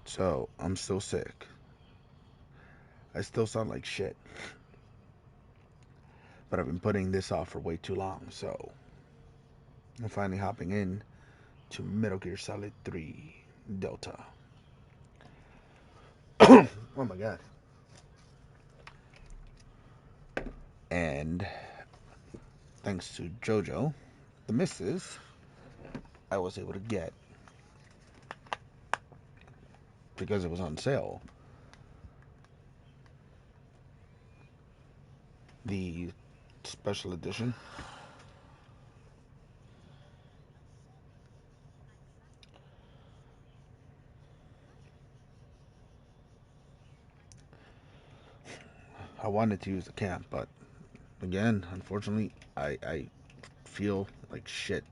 So, I'm still sick. I still sound like shit. But I've been putting this off for way too long, so I'm finally hopping in to Metal Gear Solid 3 Delta. Oh my god. And thanks to JoJo, the missus, I was able to get, because it was on sale, the special edition. I wanted to use the camp, but again, unfortunately, I feel like shit.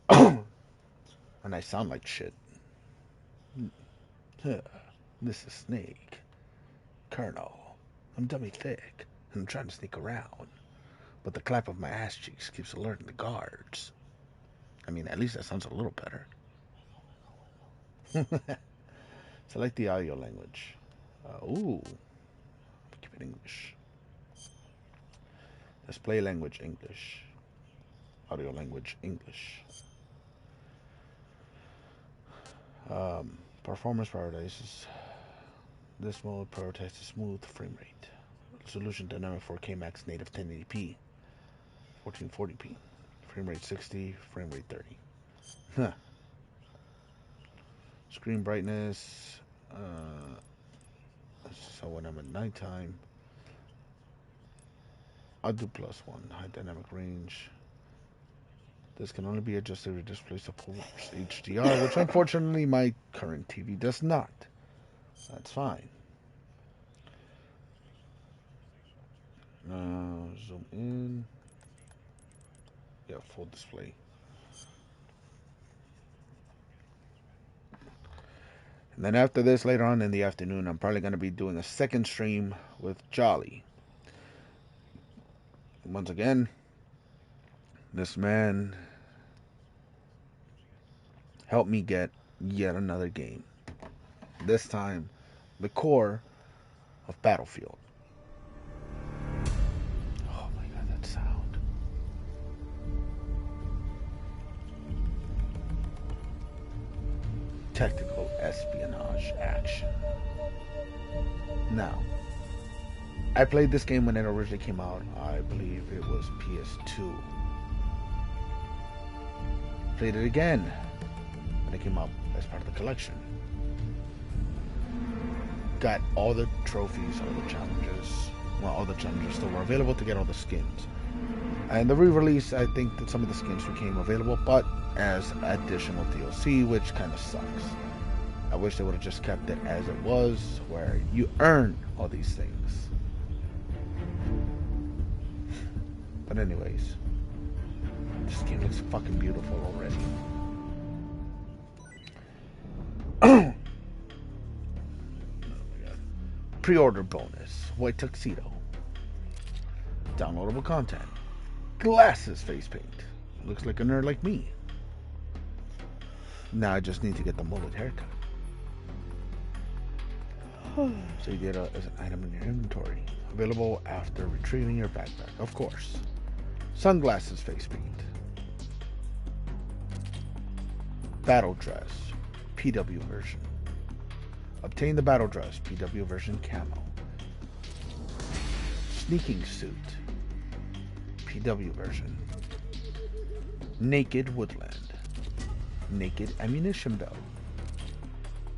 And I sound like shit. This is Snake. Colonel. I'm dummy thick, and I'm trying to sneak around. But the clap of my ass cheeks keeps alerting the guards. I mean, at least that sounds a little better. Select the audio language. Ooh. Keep it English. Display language English. Audio language English. Performance prioritizes. This mode prioritizes smooth frame rate. Resolution dynamic 4K max native 1080p. 1440p. Frame rate 60. Frame rate 30. Huh. Screen brightness. So when I'm at nighttime, I'll do +1. High dynamic range. This can only be adjusted to display supports HDR, which unfortunately my current TV does not. That's fine. Zoom in. Yeah, full display. And then after this, later on in the afternoon, I'm probably going to be doing a second stream with Jolly. Once again, this man helped me get yet another game. This time, the core of Battlefield. Oh my god, that sound. Tactical espionage action. Now, I played this game when it originally came out. I believe it was PS2. Played it again when it came out as part of the collection. Got all the trophies, all the challenges. Well, all the challenges still were available to get all the skins. And the re-release, I think that some of the skins became available, but as additional DLC, which kind of sucks. I wish they would have just kept it as it was, where you earn all these things. But anyways, this game looks fucking beautiful already. Oh my god. Pre-order bonus. White tuxedo. Downloadable content. Glasses face paint. Looks like a nerd like me. Now I just need to get the mullet haircut. So you get it as an item in your inventory. Available after retrieving your backpack, of course. Sunglasses face paint. Battle dress. PW version. Obtain the battle dress. PW version camo. Sneaking suit. PW version. Naked woodland. Naked ammunition belt.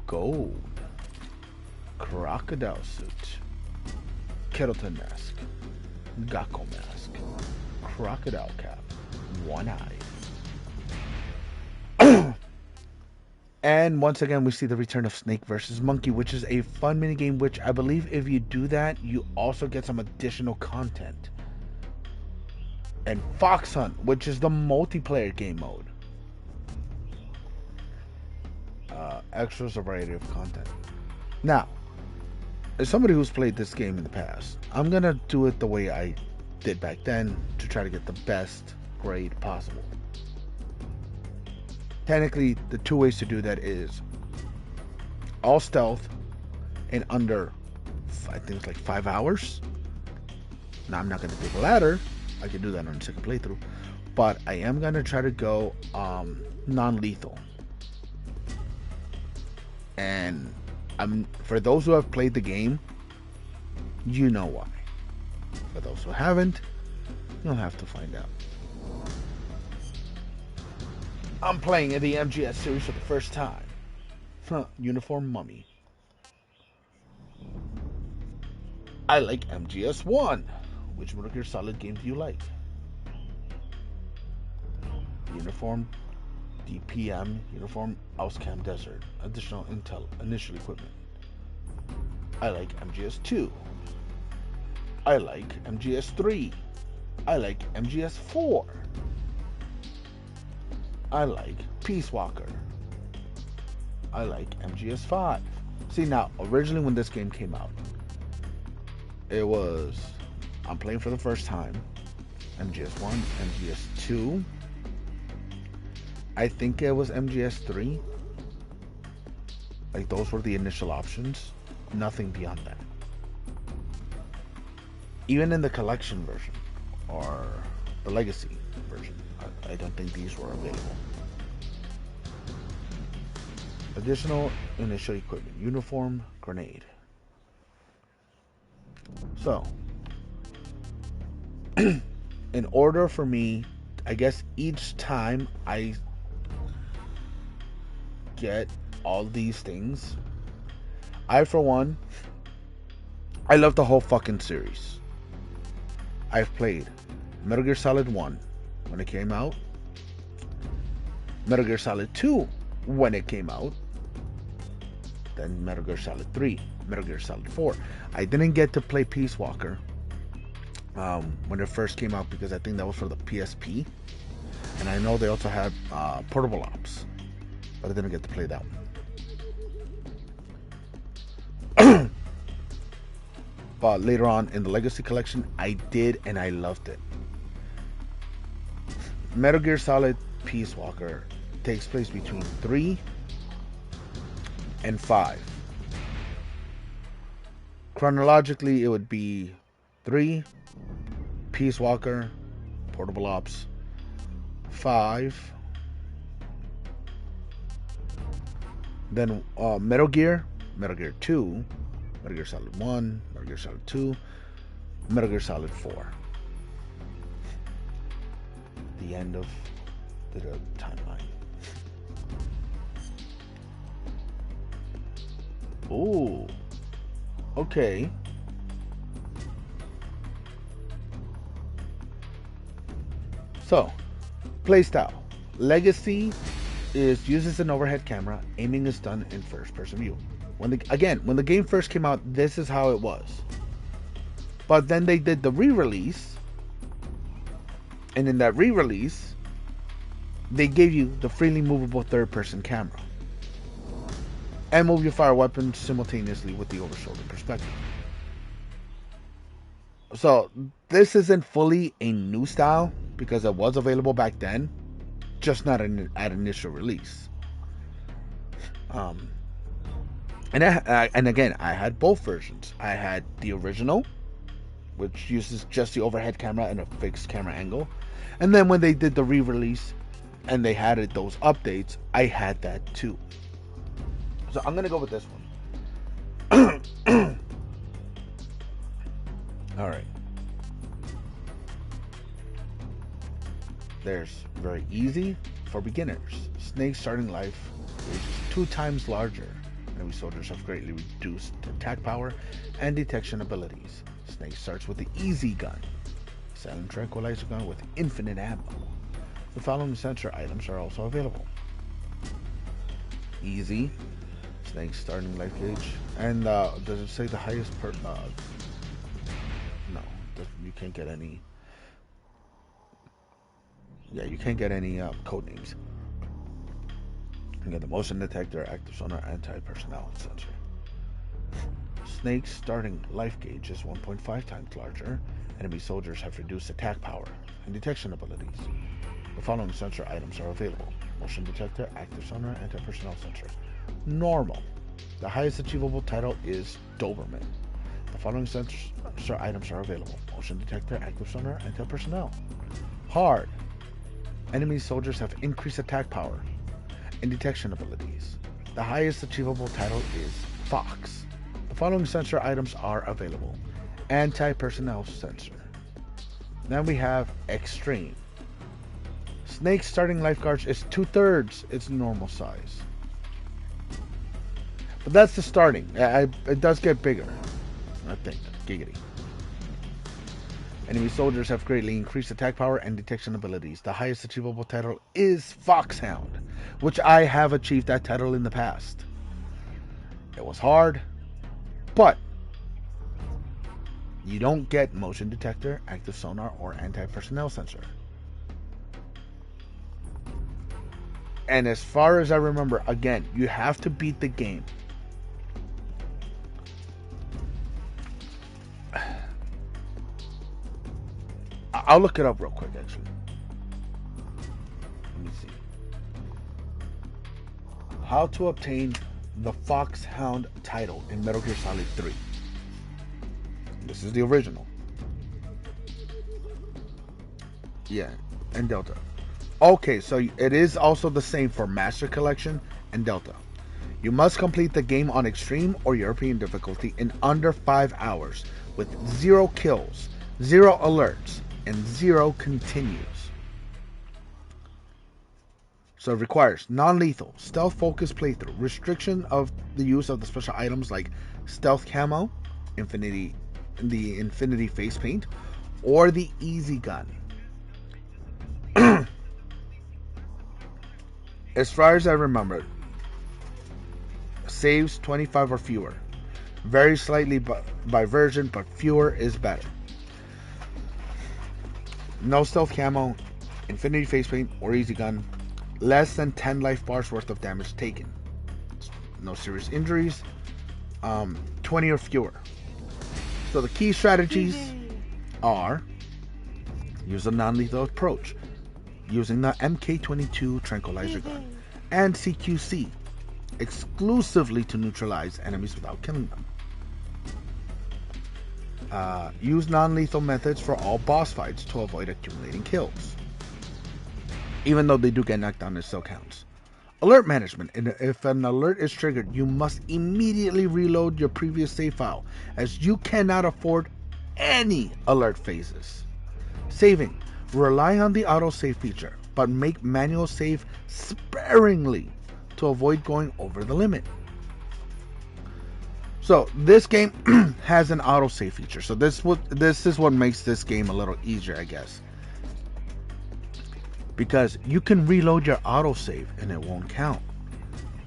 Gold. Crocodile suit. Kettleton mask. Gakko mask. Crocodile cap. One eye. And once again, we see the return of Snake versus Monkey, which is a fun minigame, which I believe if you do that, you also get some additional content. And Fox Hunt, which is the multiplayer game mode. Extras, a variety of content. Now, as somebody who's played this game in the past, I'm going to do it the way I did back then to try to get the best grade possible. Technically, the two ways to do that is all stealth, in under, I think it's like 5 hours. Now, I'm not going to take a ladder. I can do that on the second playthrough. But I am going to try to go non-lethal. And for those who have played the game, you know why. For those who haven't, you'll have to find out. I'm playing in the MGS series for the first time. Uniform Mummy. I like MGS1. Which Metal Gear Solid game do you like? Uniform DPM, Uniform Auscam Desert. Additional initial equipment. I like MGS2. I like MGS3. I like MGS4. I like Peace Walker. I like MGS5. See, now, originally when this game came out, it was, I'm playing for the first time, MGS1, MGS2, I think it was MGS3. Like, those were the initial options. Nothing beyond that. Even in the collection version, or the legacy version, I don't think these were available. Additional initial equipment. Uniform, grenade. So, in order for me, I guess each time I get all these things, for one, I love the whole fucking series. I've played Metal Gear Solid 1 when it came out, Metal Gear Solid 2 when it came out, then Metal Gear Solid 3, Metal Gear Solid 4. I didn't get to play Peace Walker when it first came out because I think that was for the PSP, and I know they also had Portable Ops, but I didn't get to play that one. But later on in the Legacy Collection, I did, and I loved it. Metal Gear Solid Peace Walker takes place between 3 and 5. Chronologically, it would be 3, Peace Walker, Portable Ops, 5, then Metal Gear 2, Metal Gear Solid 1, Metal Gear Solid 2, Metal Gear Solid 4. The end of the timeline. Ooh. Okay. So, playstyle. Legacy uses an overhead camera. Aiming is done in first-person view. When the game first came out, this is how it was. But then they did the re-release, and in that re-release, they gave you the freely movable third-person camera, and move your fire weapon simultaneously with the over-shoulder perspective. So this isn't fully a new style because it was available back then, just not at initial release. And again, I had both versions. I had the original, which uses just the overhead camera and a fixed camera angle. And then when they did the re-release and they had those updates, I had that too. So I'm going to go with this one. Alright. There's very easy for beginners. Snake's starting life is 2 times larger. Enemy soldiers have greatly reduced attack power and detection abilities. Snake starts with the easy gun, silent tranquilizer gun with infinite ammo. The following sensor items are also available. Easy, Snake's starting life gauge, and does it say the highest no, you can't get any. Yeah, you can't get any code names. You get the motion detector, active sonar, anti-personnel sensor. Snake's starting life gauge is 1.5 times larger. Enemy soldiers have reduced attack power and detection abilities. The following sensor items are available: motion detector, active sonar, anti-personnel sensor. Normal. The highest achievable title is Doberman. The following sensor items are available: motion detector, active sonar, anti-personnel. Hard. Enemy soldiers have increased attack power and detection abilities. The highest achievable title is Fox. The following sensor items are available: anti-personnel sensor. Then we have Extreme. Snake's starting lifeguards is 2/3 its normal size. But that's the starting. It does get bigger, I think. Giggity. Enemy soldiers have greatly increased attack power and detection abilities. The highest achievable title is Foxhound, which I have achieved that title in the past. It was hard, but you don't get motion detector, active sonar, or anti-personnel sensor. And as far as I remember, again, you have to beat the game. I'll look it up real quick, actually. Let me see. How to obtain the Foxhound title in Metal Gear Solid 3. This is the original. Yeah, and Delta. Okay, so it is also the same for Master Collection and Delta. You must complete the game on Extreme or European difficulty in under 5 hours with 0 kills, 0 alerts, and 0 continues. So it requires non-lethal, stealth-focused playthrough, restriction of the use of the special items like stealth camo, the infinity face paint, or the easy gun. As far as I remember, saves 25 or fewer. Vary slightly by version, but fewer is better. No stealth camo, infinity face paint, or easy gun. Less than 10 life bars worth of damage taken. No serious injuries. 20 or fewer. So the key strategies are: use a non-lethal approach, using the MK22 tranquilizer gun and CQC exclusively to neutralize enemies without killing them. Use non-lethal methods for all boss fights to avoid accumulating kills. Even though they do get knocked down, it still counts. Alert management. If an alert is triggered, you must immediately reload your previous save file, as you cannot afford any alert phases. Saving. Rely on the autosave feature, but make manual save sparingly to avoid going over the limit. So this game has an autosave feature. So this is what makes this game a little easier, I guess. Because you can reload your autosave and it won't count.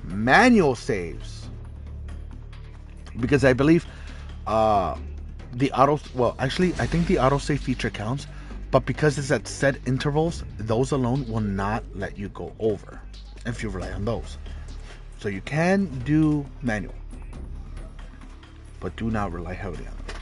Manual saves, because I believe I think the autosave feature counts, but because it's at set intervals, those alone will not let you go over if you rely on those. So you can do manual, but do not rely heavily on it.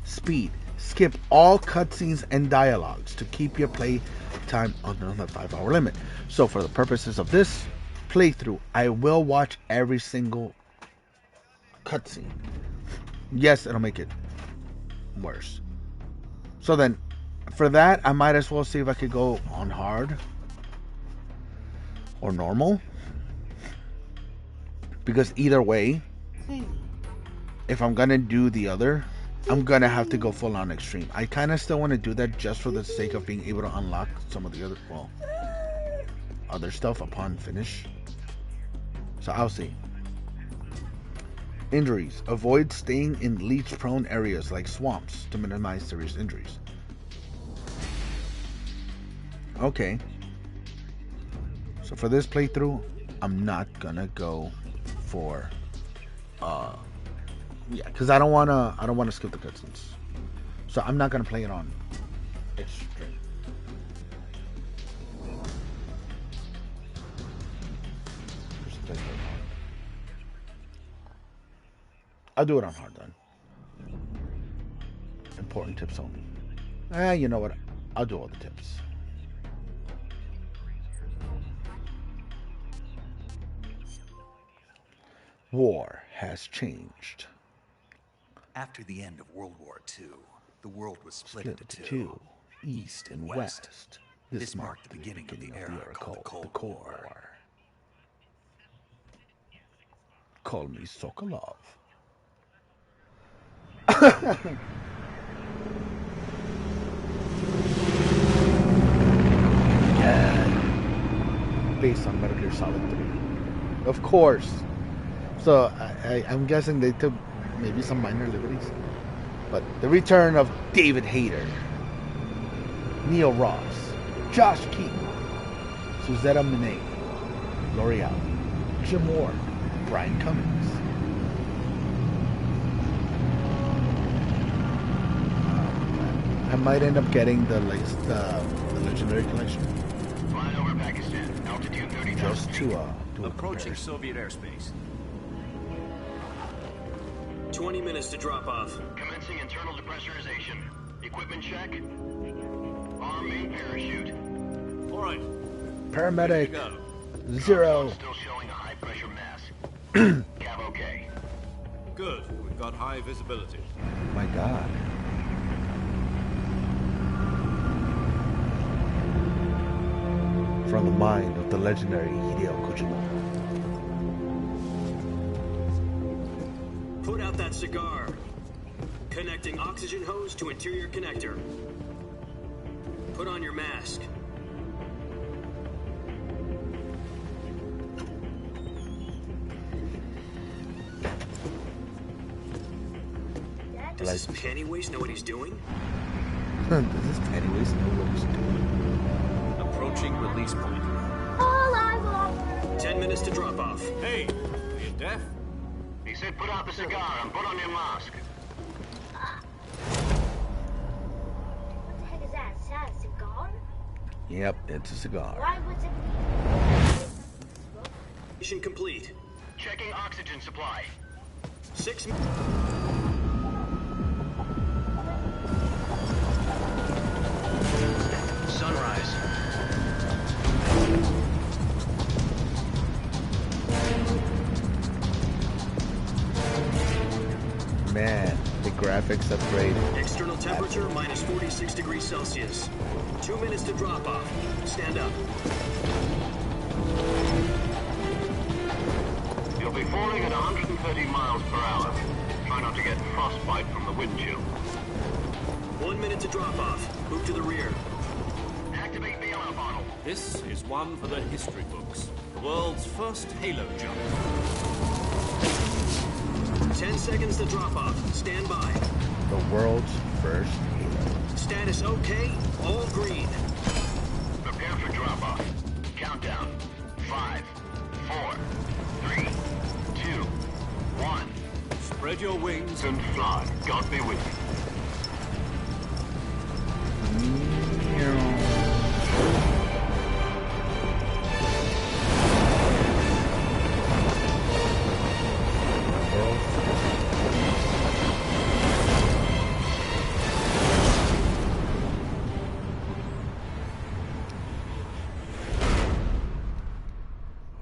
Speed. Skip all cutscenes and dialogues to keep your play time under the 5-hour limit. So for the purposes of this playthrough, I will watch every single cutscene. Yes, it'll make it worse. So then, for that, I might as well see if I could go on hard or normal. Because either way, if I'm gonna do the other, I'm gonna have to go full on extreme. I kind of still want to do that just for the sake of being able to unlock some of the other stuff upon finish. So I'll see. Injuries. Avoid staying in leech-prone areas like swamps to minimize serious injuries. Okay. So for this playthrough, I'm not gonna go for because I don't wanna skip the cutscenes. So I'm not gonna play it on extreme. I'll do it on hard then. Important tips only. You know what? I'll do all the tips. War. has changed. After the end of World War II, the world was split into Into two, east and west. This marked the beginning of the era called the Cold War. Call me Sokolov. Yeah. Based on Metal Gear Solid 3. Of course. So I'm guessing they took maybe some minor liberties. But the return of David Hayter, Neil Ross, Josh Keaton, Suzette Monet, L'Oreal, Jim Ward, Brian Cummings. I might end up getting the latest, the Legendary Collection. Flying over Pakistan, altitude 30,000 Just feet. to Approaching Soviet airspace. 20 minutes to drop off. Commencing internal depressurization. Equipment check. Arm main parachute. All right. Paramedic Go. 0. Still showing a high pressure mass. Cav okay. Good. We've got high visibility. My God. From the mind of the legendary Hideo Kojima. Put out that cigar. Connecting oxygen hose to interior connector. Put on your mask. Does this pantywaist know what he's doing? Does this Pennywise know what he's doing? Approaching release point. All I want. 10 minutes to drop off. Hey, are you deaf? He said put out the cigar and put on your mask. What the heck is that? Is that a cigar? Yep, it's a cigar. Why was it? Mission complete. Checking oxygen supply. 6 Sunrise. Man, the graphics upgrade. External temperature minus 46 degrees Celsius. 2 minutes to drop off. Stand up. You'll be falling at 130 miles per hour. Try not to get frostbite from the wind chill. 1 minute to drop off. Move to the rear. Activate the alarm bottle. This is one for the history books. The world's first halo jump. 10 seconds to drop off. Stand by. The world's first Halo. Status okay. All green. Prepare for drop-off. Countdown. 5, 4, 3, 2, 1. Spread your wings And fly. God be with you.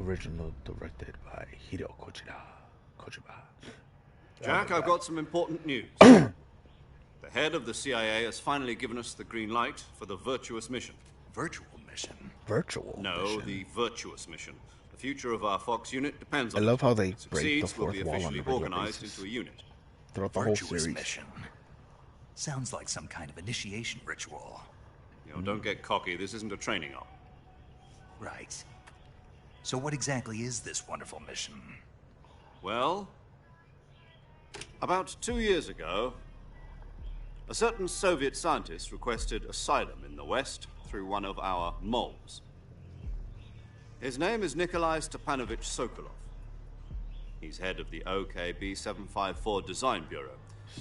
Original directed by Hideo Kojima. Jack, I've got some important news. The head of the CIA has finally given us the green light for the virtuous mission. Virtual mission. Virtual. No, mission. the virtuous mission. The future of our Fox unit depends I on love it. how they If it break the succeeds, we'll fourth be wall on a officially regular organized basis into a unit. Throughout the whole Virtuous series. mission. Sounds like some kind of initiation ritual. You know, don't get cocky. This isn't a training op. Right. So what exactly is this wonderful mission? Well, about 2 years ago, a certain Soviet scientist requested asylum in the West through one of our moles. His name is Nikolai Stepanovich Sokolov. He's head of the OKB 754 Design Bureau,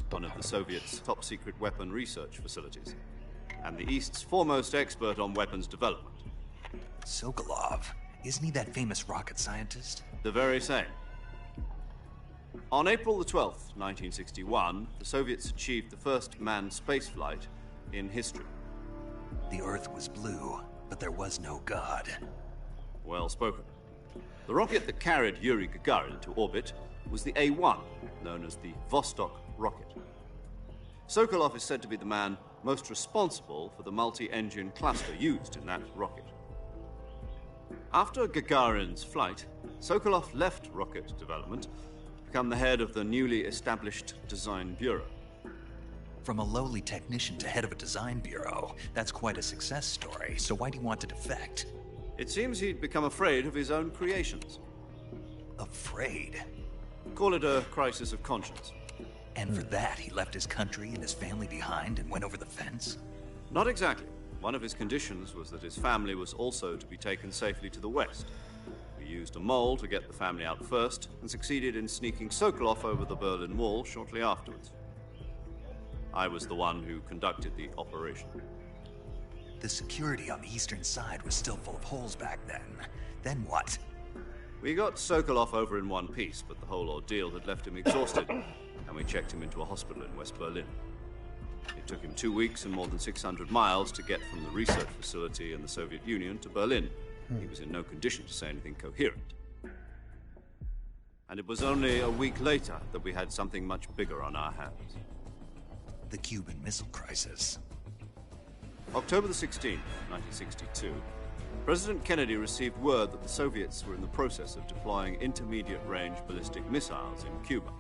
one of the Soviets' top-secret weapon research facilities, and the East's foremost expert on weapons development. Sokolov. Isn't he that famous rocket scientist? The very same. On April the 12th, 1961, the Soviets achieved the first manned spaceflight in history. The Earth was blue, but there was no God. Well spoken. The rocket that carried Yuri Gagarin to orbit was the A-1, known as the Vostok rocket. Sokolov is said to be the man most responsible for the multi-engine cluster used in that rocket. After Gagarin's flight, Sokolov left rocket development to become the head of the newly established Design Bureau. From a lowly technician to head of a design bureau, that's quite a success story. So why do you want to defect? It seems he'd become afraid of his own creations. Afraid? Call it a crisis of conscience. And for that, he left his country and his family behind and went over the fence? Not exactly. One of his conditions was that his family was also to be taken safely to the west. We used a mole to get the family out first and succeeded in sneaking Sokolov over the Berlin Wall shortly afterwards. I was the one who conducted the operation. The security on the eastern side was still full of holes back then. Then what? We got Sokolov over in one piece, but the whole ordeal had left him exhausted, and we checked him into a hospital in West Berlin. It took him 2 weeks and more than 600 miles to get from the research facility in the Soviet Union to Berlin. He was in no condition to say anything coherent. And it was only a week later that we had something much bigger on our hands. The Cuban Missile Crisis. October the 16th, 1962, President Kennedy received word that the Soviets were in the process of deploying intermediate-range ballistic missiles in Cuba.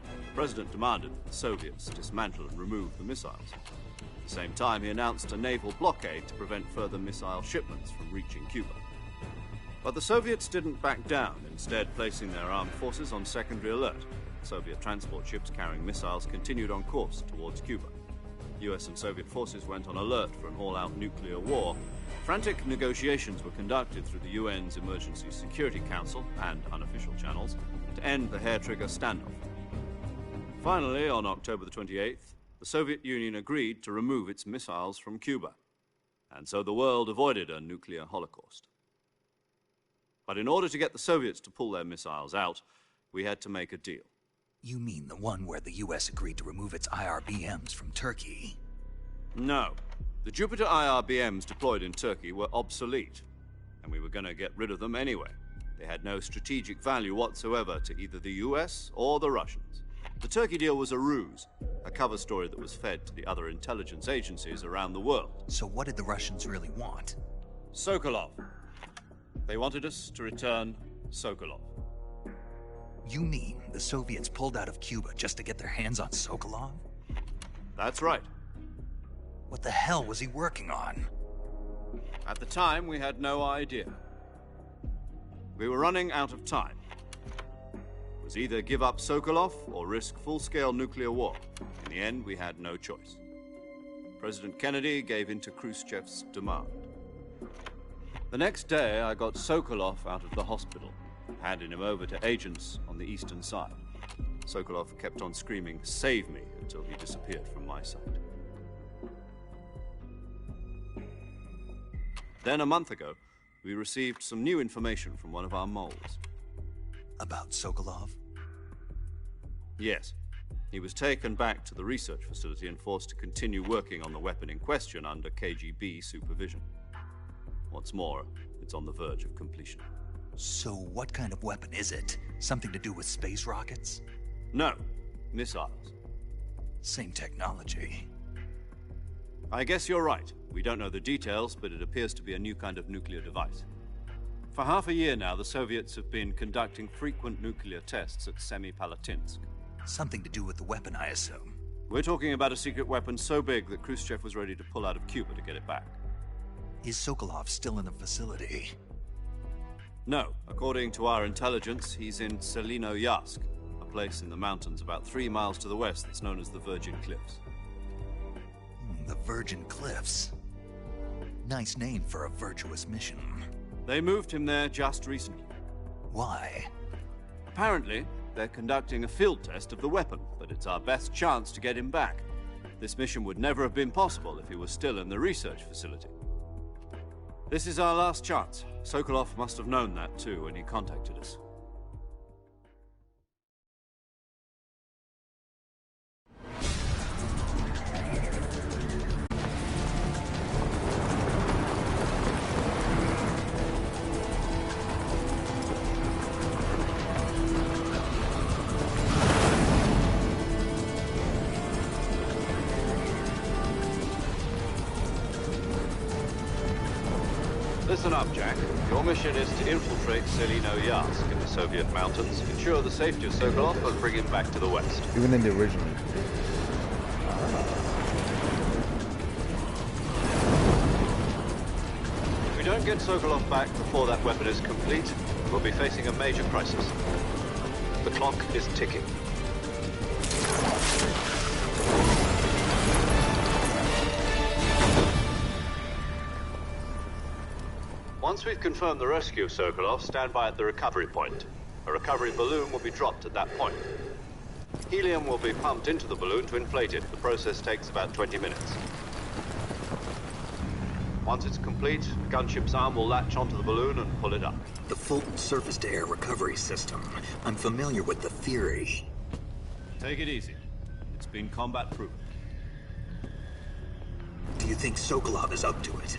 The President demanded that the Soviets dismantle and remove the missiles. At the same time, he announced a naval blockade to prevent further missile shipments from reaching Cuba. But the Soviets didn't back down, instead placing their armed forces on secondary alert. Soviet transport ships carrying missiles continued on course towards Cuba. US and Soviet forces went on alert for an all-out nuclear war. Frantic negotiations were conducted through the UN's Emergency Security Council and unofficial channels to end the hair-trigger standoff. Finally, on October the 28th, the Soviet Union agreed to remove its missiles from Cuba, and so the world avoided a nuclear holocaust. But in order to get the Soviets to pull their missiles out, we had to make a deal. You mean the one where the US agreed to remove its IRBMs from Turkey? No. The Jupiter IRBMs deployed in Turkey were obsolete, and we were going to get rid of them anyway. They had no strategic value whatsoever to either the US or the Russians. The Turkey deal was a ruse, a cover story that was fed to the other intelligence agencies around the world. So what did the Russians really want? Sokolov. They wanted us to return Sokolov. You mean the Soviets pulled out of Cuba just to get their hands on Sokolov? That's right. What the hell was he working on? At the time, we had no idea. We were running out of time. It was either give up Sokolov or risk full-scale nuclear war. In the end, we had no choice. President Kennedy gave in to Khrushchev's demand. The next day, I got Sokolov out of the hospital, handing him over to agents on the eastern side. Sokolov kept on screaming, "Save me," until he disappeared from my sight. Then, a month ago, we received some new information from one of our moles. About Sokolov? Yes. He was taken back to the research facility and forced to continue working on the weapon in question under KGB supervision. What's more, it's on the verge of completion. So what kind of weapon is it? Something to do with space rockets? No, missiles. Same technology. I guess you're right. We don't know the details, but it appears to be a new kind of nuclear device. For half a year now, the Soviets have been conducting frequent nuclear tests at Semipalatinsk. Something to do with the weapon, I assume. We're talking about a secret weapon so big that Khrushchev was ready to pull out of Cuba to get it back. Is Sokolov still in the facility? No. According to our intelligence, he's in Selino-Yarsk, a place in the mountains about 3 miles to the west that's known as the Virgin Cliffs. The Virgin Cliffs. Nice name for a virtuous mission. They moved him there just recently. Why? Apparently, they're conducting a field test of the weapon, but it's our best chance to get him back. This mission would never have been possible if he was still in the research facility. This is our last chance. Sokolov must have known that too when he contacted us. Listen up, Jack. Your mission is to infiltrate Selino Yask in the Soviet mountains, ensure the safety of Sokolov, and bring him back to the west. Even in the original. If we don't get Sokolov back before that weapon is complete, we'll be facing a major crisis. The clock is ticking. Once we've confirmed the rescue of Sokolov, stand by at the recovery point. A recovery balloon will be dropped at that point. Helium will be pumped into the balloon to inflate it. The process takes about 20 minutes. Once it's complete, the gunship's arm will latch onto the balloon and pull it up. The Fulton surface-to-air recovery system. I'm familiar with the theory. Take it easy. It's been combat-proven. Do you think Sokolov is up to it?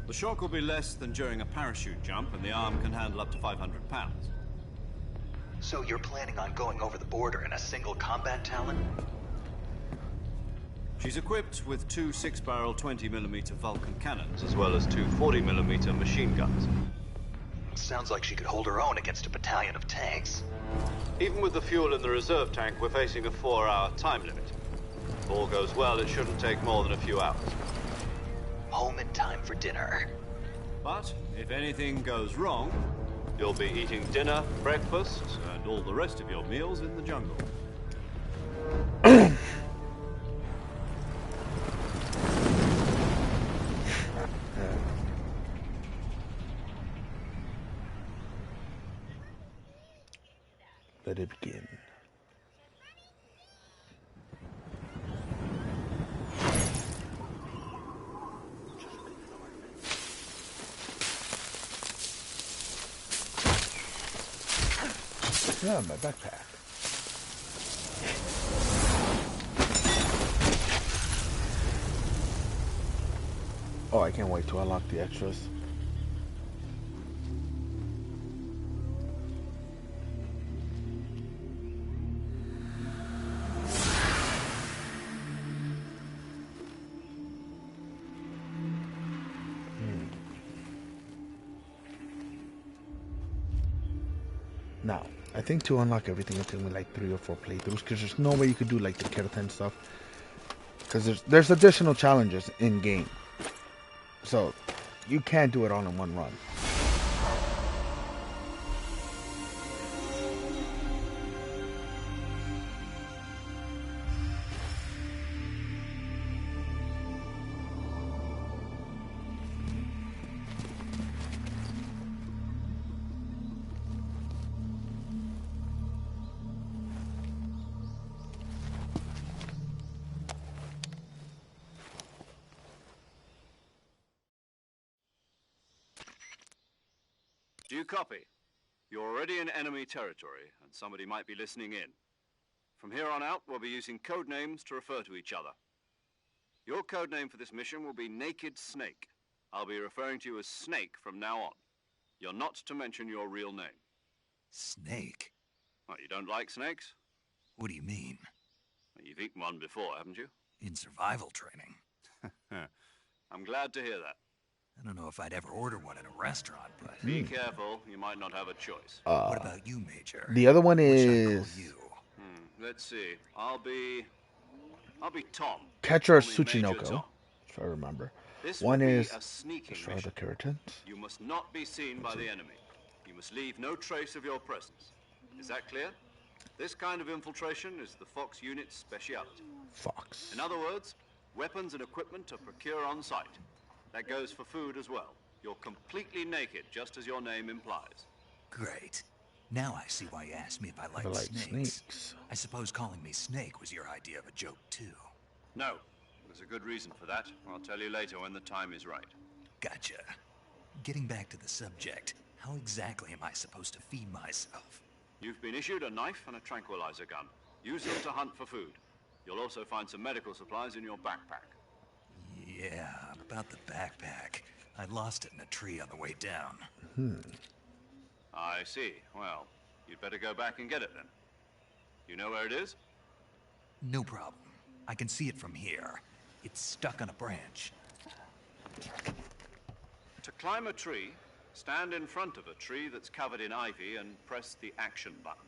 The shock will be less than during a parachute jump, and the arm can handle up to 500 pounds. So you're planning on going over the border in a single combat Talon? She's equipped with two 6-barrel 20mm Vulcan cannons, as well as two 40mm machine guns. Sounds like she could hold her own against a battalion of tanks. Even with the fuel in the reserve tank, we're facing a 4-hour time limit. If all goes well, it shouldn't take more than a few hours. Home in time for dinner. But if anything goes wrong, you'll be eating dinner, breakfast, and all the rest of your meals in the jungle. Let it begin. Yeah, my backpack. Oh, I can't wait to unlock the extras. Now, I think to unlock everything it took me like 3 or 4 playthroughs, because there's no way you could do like the keratin stuff, because there's additional challenges in game, so you can't do it all in one run. Do you copy? You're already in enemy territory, and somebody might be listening in. From here on out, we'll be using code names to refer to each other. Your code name for this mission will be Naked Snake. I'll be referring to you as Snake from now on. You're not to mention your real name. Snake? What, you don't like snakes? What do you mean? Well, you've eaten one before, haven't you? In survival training. I'm glad to hear that. I don't know if I'd ever order one in a restaurant, but... Be careful, you might not have a choice. What about you, Major? The other one What should I is call you? Let's see. I'll be Tom. Catcher Call me Major Tsuchinoko, Tom. if I remember. This One will be is a sneaking destroy mission. the keratins. You must not be seen by the enemy. You must leave no trace of your presence. Is that clear? This kind of infiltration is the Fox unit's speciality. Fox. In other words, weapons and equipment are procure on site. That goes for food as well. You're completely naked, just as your name implies. Great. Now I see why you asked me if I I liked like snakes. snakes. I suppose calling me Snake was your idea of a joke, too. No, there's a good reason for that. I'll tell you later when the time is right. Gotcha. Getting back to the subject, how exactly am I supposed to feed myself? You've been issued a knife and a tranquilizer gun. Use them to hunt for food. You'll also find some medical supplies in your backpack. Yeah, about the backpack. I lost it in a tree on the way down. I see. Well, you'd better go back and get it then. You know where it is? No problem. I can see it from here. It's stuck on a branch. To climb a tree, stand in front of a tree that's covered in ivy and press the action button.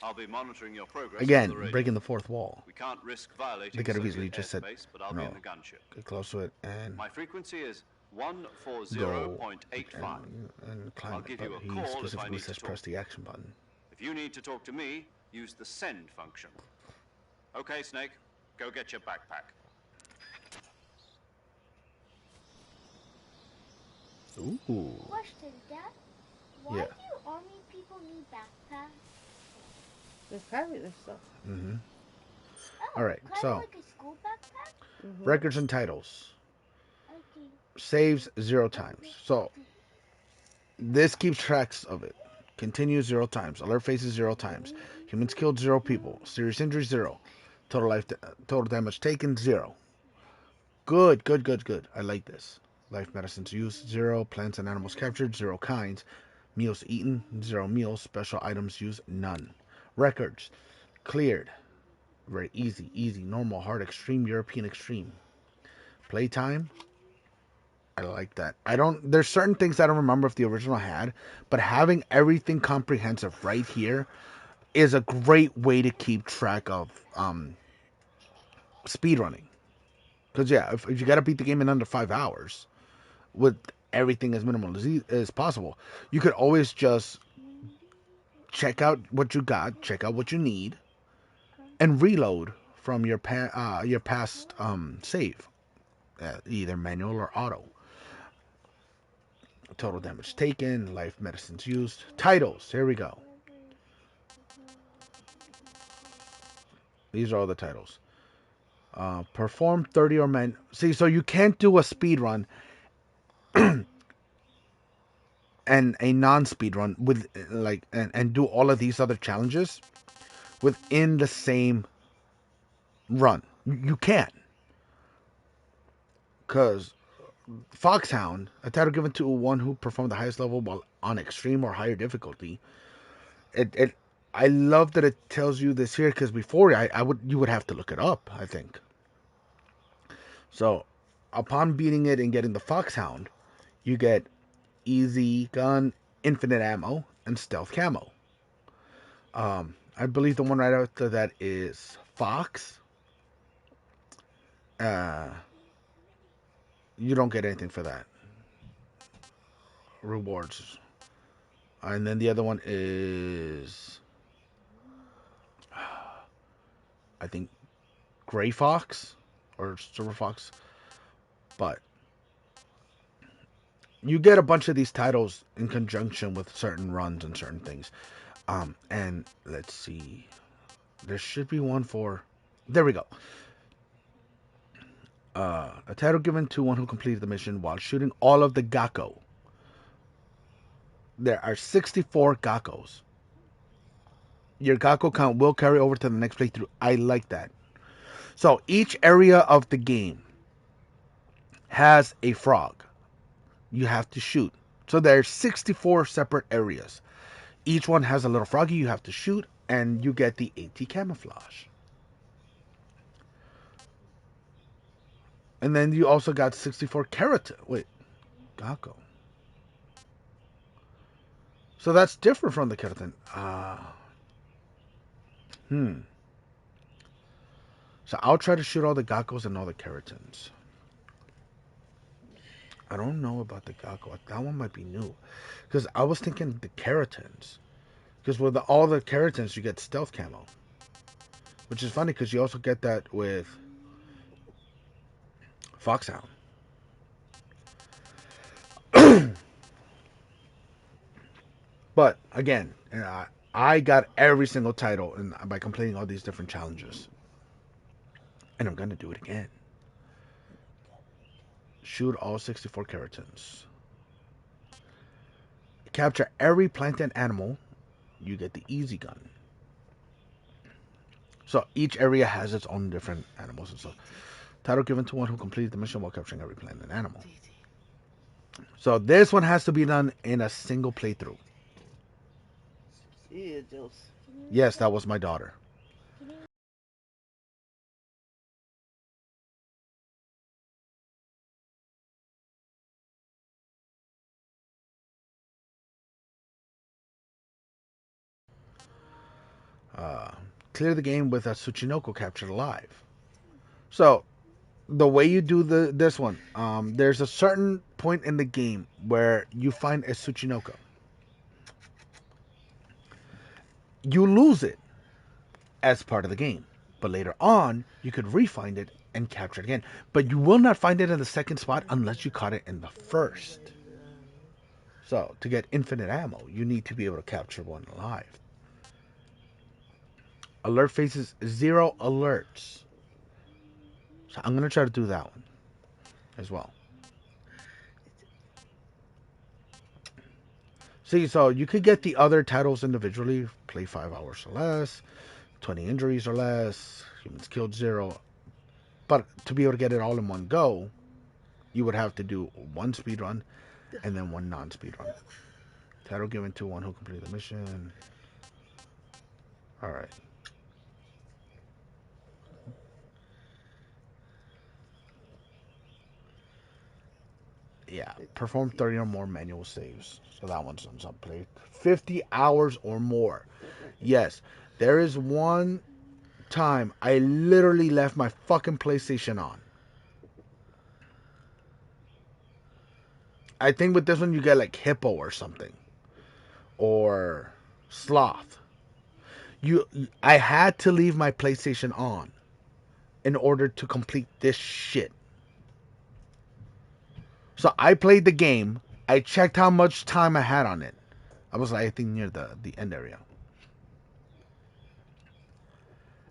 I'll be monitoring your progress over the Again, radio. breaking the fourth wall. We can't risk violating They could have Soviet easily just said, airspace, but I'll no, be in the gunship. get close to it and My frequency is go 140.85. and climb I'll it. give But you a he call if I specifically need to says talk. press the action button. If you need to talk to me, use the send function. Okay, Snake, go get your backpack. Ooh. Question, Dad. Why Yeah. do army people need backpacks? They carry their stuff. Mm-hmm. Oh, All right, kind of so like a school backpack? records and titles. Okay. Saves 0 times. So this keeps tracks of it. Continues 0 times. Alert faces 0 times. Humans killed 0 people. Serious injuries 0. Total damage taken 0. Good. I like this. Life medicines used 0. Plants and animals captured 0 kinds. Meals eaten 0 meals. Special items used none. Records cleared. Very easy, normal, hard, extreme, European, extreme. Playtime. I like that. There's certain things I don't remember if the original had, but having everything comprehensive right here is a great way to keep track of speedrunning. Because, yeah, if you got to beat the game in under 5 hours with everything as minimal as possible, you could always just check out what you got, check out what you need, and reload from your past save, either manual or auto. Total damage taken, life medicines used, titles. Here we go. These are all the titles. Perform 30 or men. See, so you can't do a speed run and a non-speed run with and do all of these other challenges within the same run. You can't, because Foxhound, a title given to one who performed the highest level while on extreme or higher difficulty. I love that it tells you this here, because before you would have to look it up, I think. So, upon beating it and getting the Foxhound, you get easy gun, infinite ammo, and stealth camo. I believe the one right after that is Fox. You don't get anything for that. Rewards. And then the other one is, I think, Gray Fox or Silver Fox. But you get a bunch of these titles in conjunction with certain runs and certain things. And let's see. There should be one for... There we go. A title given to one who completed the mission while shooting all of the Gakko. There are 64 Gakkos. Your Gakko count will carry over to the next playthrough. I like that. So each area of the game has a frog you have to shoot. So there's 64 separate areas. Each one has a little froggy you have to shoot, and you get the AT camouflage. And then you also got 64 keratin. Wait, Gakko. So that's different from the keratin. So I'll try to shoot all the Gakkos and all the keratins. I don't know about the Gakko. That one might be new. Because I was thinking the keratins. Because with all the keratins, you get stealth camo. Which is funny because you also get that with Foxhound. But again, I got every single title by completing all these different challenges. And I'm going to do it again. Shoot all 64 keratins. Capture every plant and animal. You get the easy gun. So each area has its own different animals and stuff. Title given to one who completed the mission while capturing every plant and animal. So this one has to be done in a single playthrough. Yes, that was my daughter. Clear the game with a Tsuchinoko captured alive. So the way you do this one, there's a certain point in the game where you find a Tsuchinoko. You lose it as part of the game, but later on you could re-find it and capture it again. But you will not find it in the second spot unless you caught it in the first. So to get infinite ammo, you need to be able to capture one alive. Alert faces 0 alerts. So I'm gonna try to do that one as well. See, so you could get the other titles individually. Play 5 hours or less, 20 injuries or less, humans killed 0. But to be able to get it all in one go, you would have to do one speed run and then one non-speed run. Title given to one who completed the mission. All right. Yeah, perform 30 or more manual saves. So that one's on some play. 50 hours or more. Yes, there is one time I literally left my fucking PlayStation on. I think with this one you get like Hippo or something. Or Sloth. I had to leave my PlayStation on in order to complete this shit. So I played the game. I checked how much time I had on it. I was like, I think near the end area.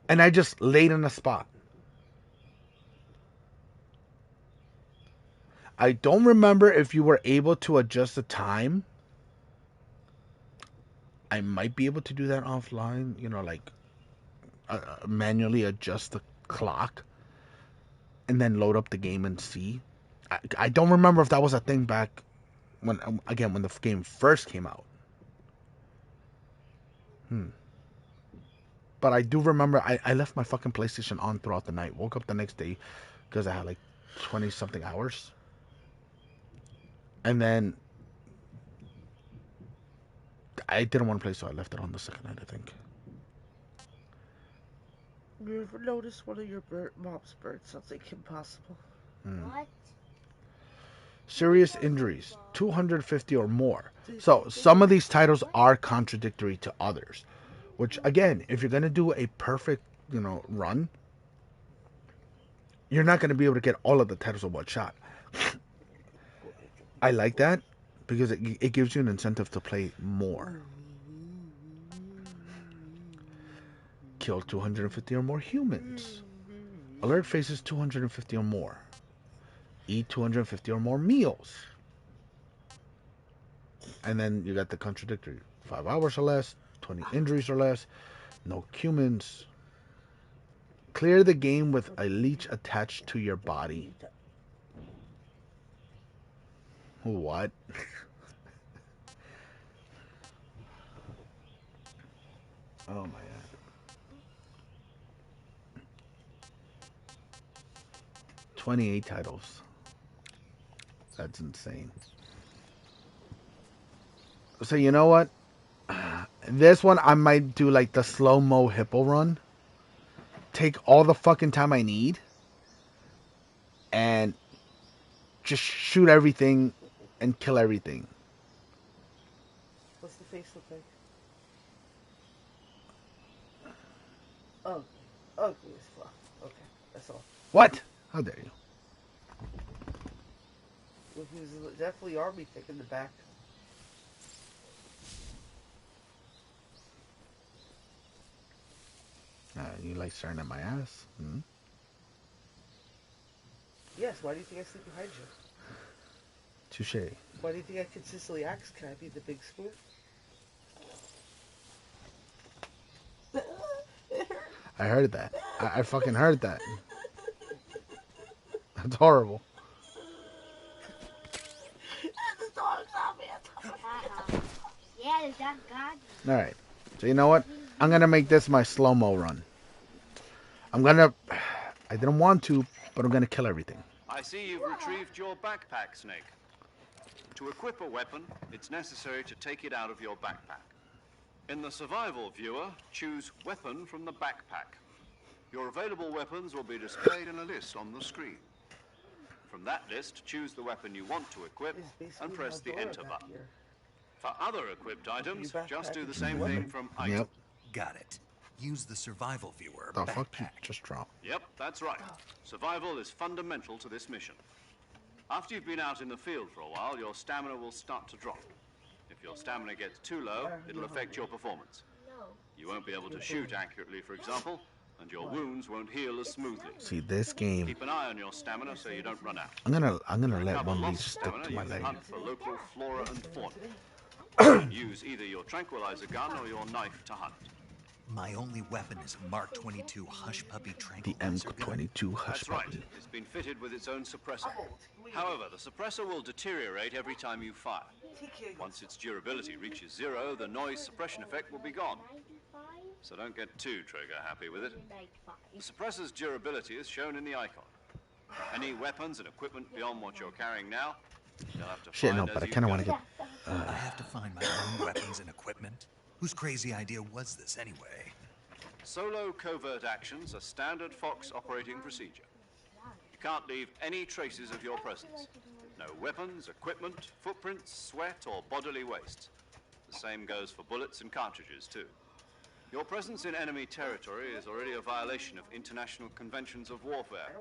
And I just laid in a spot. I don't remember if you were able to adjust the time. I might be able to do that offline, you know, like manually adjust the clock and then load up the game and see. I don't remember if that was a thing back when the game first came out. But I do remember I left my fucking PlayStation on throughout the night. Woke up the next day because I had like 20 something hours. And then I didn't want to play, so I left it on the second night, I think. You ever notice one of your mom's birds something impossible? What? Serious injuries, 250 or more. So some of these titles are contradictory to others. Which, again, if you're going to do a perfect, run, you're not going to be able to get all of the titles in one shot. I like that because it gives you an incentive to play more. Kill 250 or more humans. Alert faces 250 or more. Eat 250 or more meals. And then you got the contradictory. 5 hours or less, 20 injuries or less, no humans. Clear the game with a leech attached to your body. What? Oh my god. $28 titles. That's insane. So you know what? This one I might do like the slow-mo hippo run. Take all the fucking time I need. And just shoot everything and kill everything. What's the face look like? Oh, ugly as fuck. Okay, that's all. What? How dare you? Well, he was definitely army thick in the back. You like staring at my ass? Hmm? Yes, why do you think I sleep behind you? Touche. Why do you think I consistently ask, can I be the big spoon? I heard that. I fucking heard that. That's horrible. Yeah, the dog got you. Alright. So you know what? I'm going to make this my slow-mo run. I didn't want to, but I'm going to kill everything. I see you've retrieved your backpack, Snake. To equip a weapon, it's necessary to take it out of your backpack. In the survival viewer, choose weapon from the backpack. Your available weapons will be displayed in a list on the screen. From that list, choose the weapon you want to equip and press the enter button. For other equipped items, just do the same thing from item. Yep. Got it. Use the survival viewer The fuck you backpack. just dropped? Yep, that's right. Survival is fundamental to this mission. After you've been out in the field for a while, your stamina will start to drop. If your stamina gets too low, it'll affect your performance. You won't be able to shoot accurately, for example, and your wounds won't heal as smoothly. See, this game, Keep an eye on your stamina so you don't run out. I'm gonna let Recover one of lost these stick stamina, to my you can leg. hunt for local flora and fauna. You can use either your tranquilizer gun or your knife to hunt. My only weapon is a Mark 22 Hush Puppy The tranquilizer gun. M22 Hush That's right. Puppy. It's been fitted with its own suppressor. However, the suppressor will deteriorate every time you fire. Once its durability reaches 0, the noise suppression effect will be gone. So don't get too trigger happy with it. The suppressor's durability is shown in the icon. Any weapons and equipment beyond what you're carrying now, you'll have to Shit, find no, as but I you kind of go. want to get. I have to find my own weapons and equipment? Whose crazy idea was this anyway? Solo covert actions are standard Fox operating procedure. You can't leave any traces of your presence. No weapons, equipment, footprints, sweat, or bodily waste. The same goes for bullets and cartridges, too. Your presence in enemy territory is already a violation of international conventions of warfare.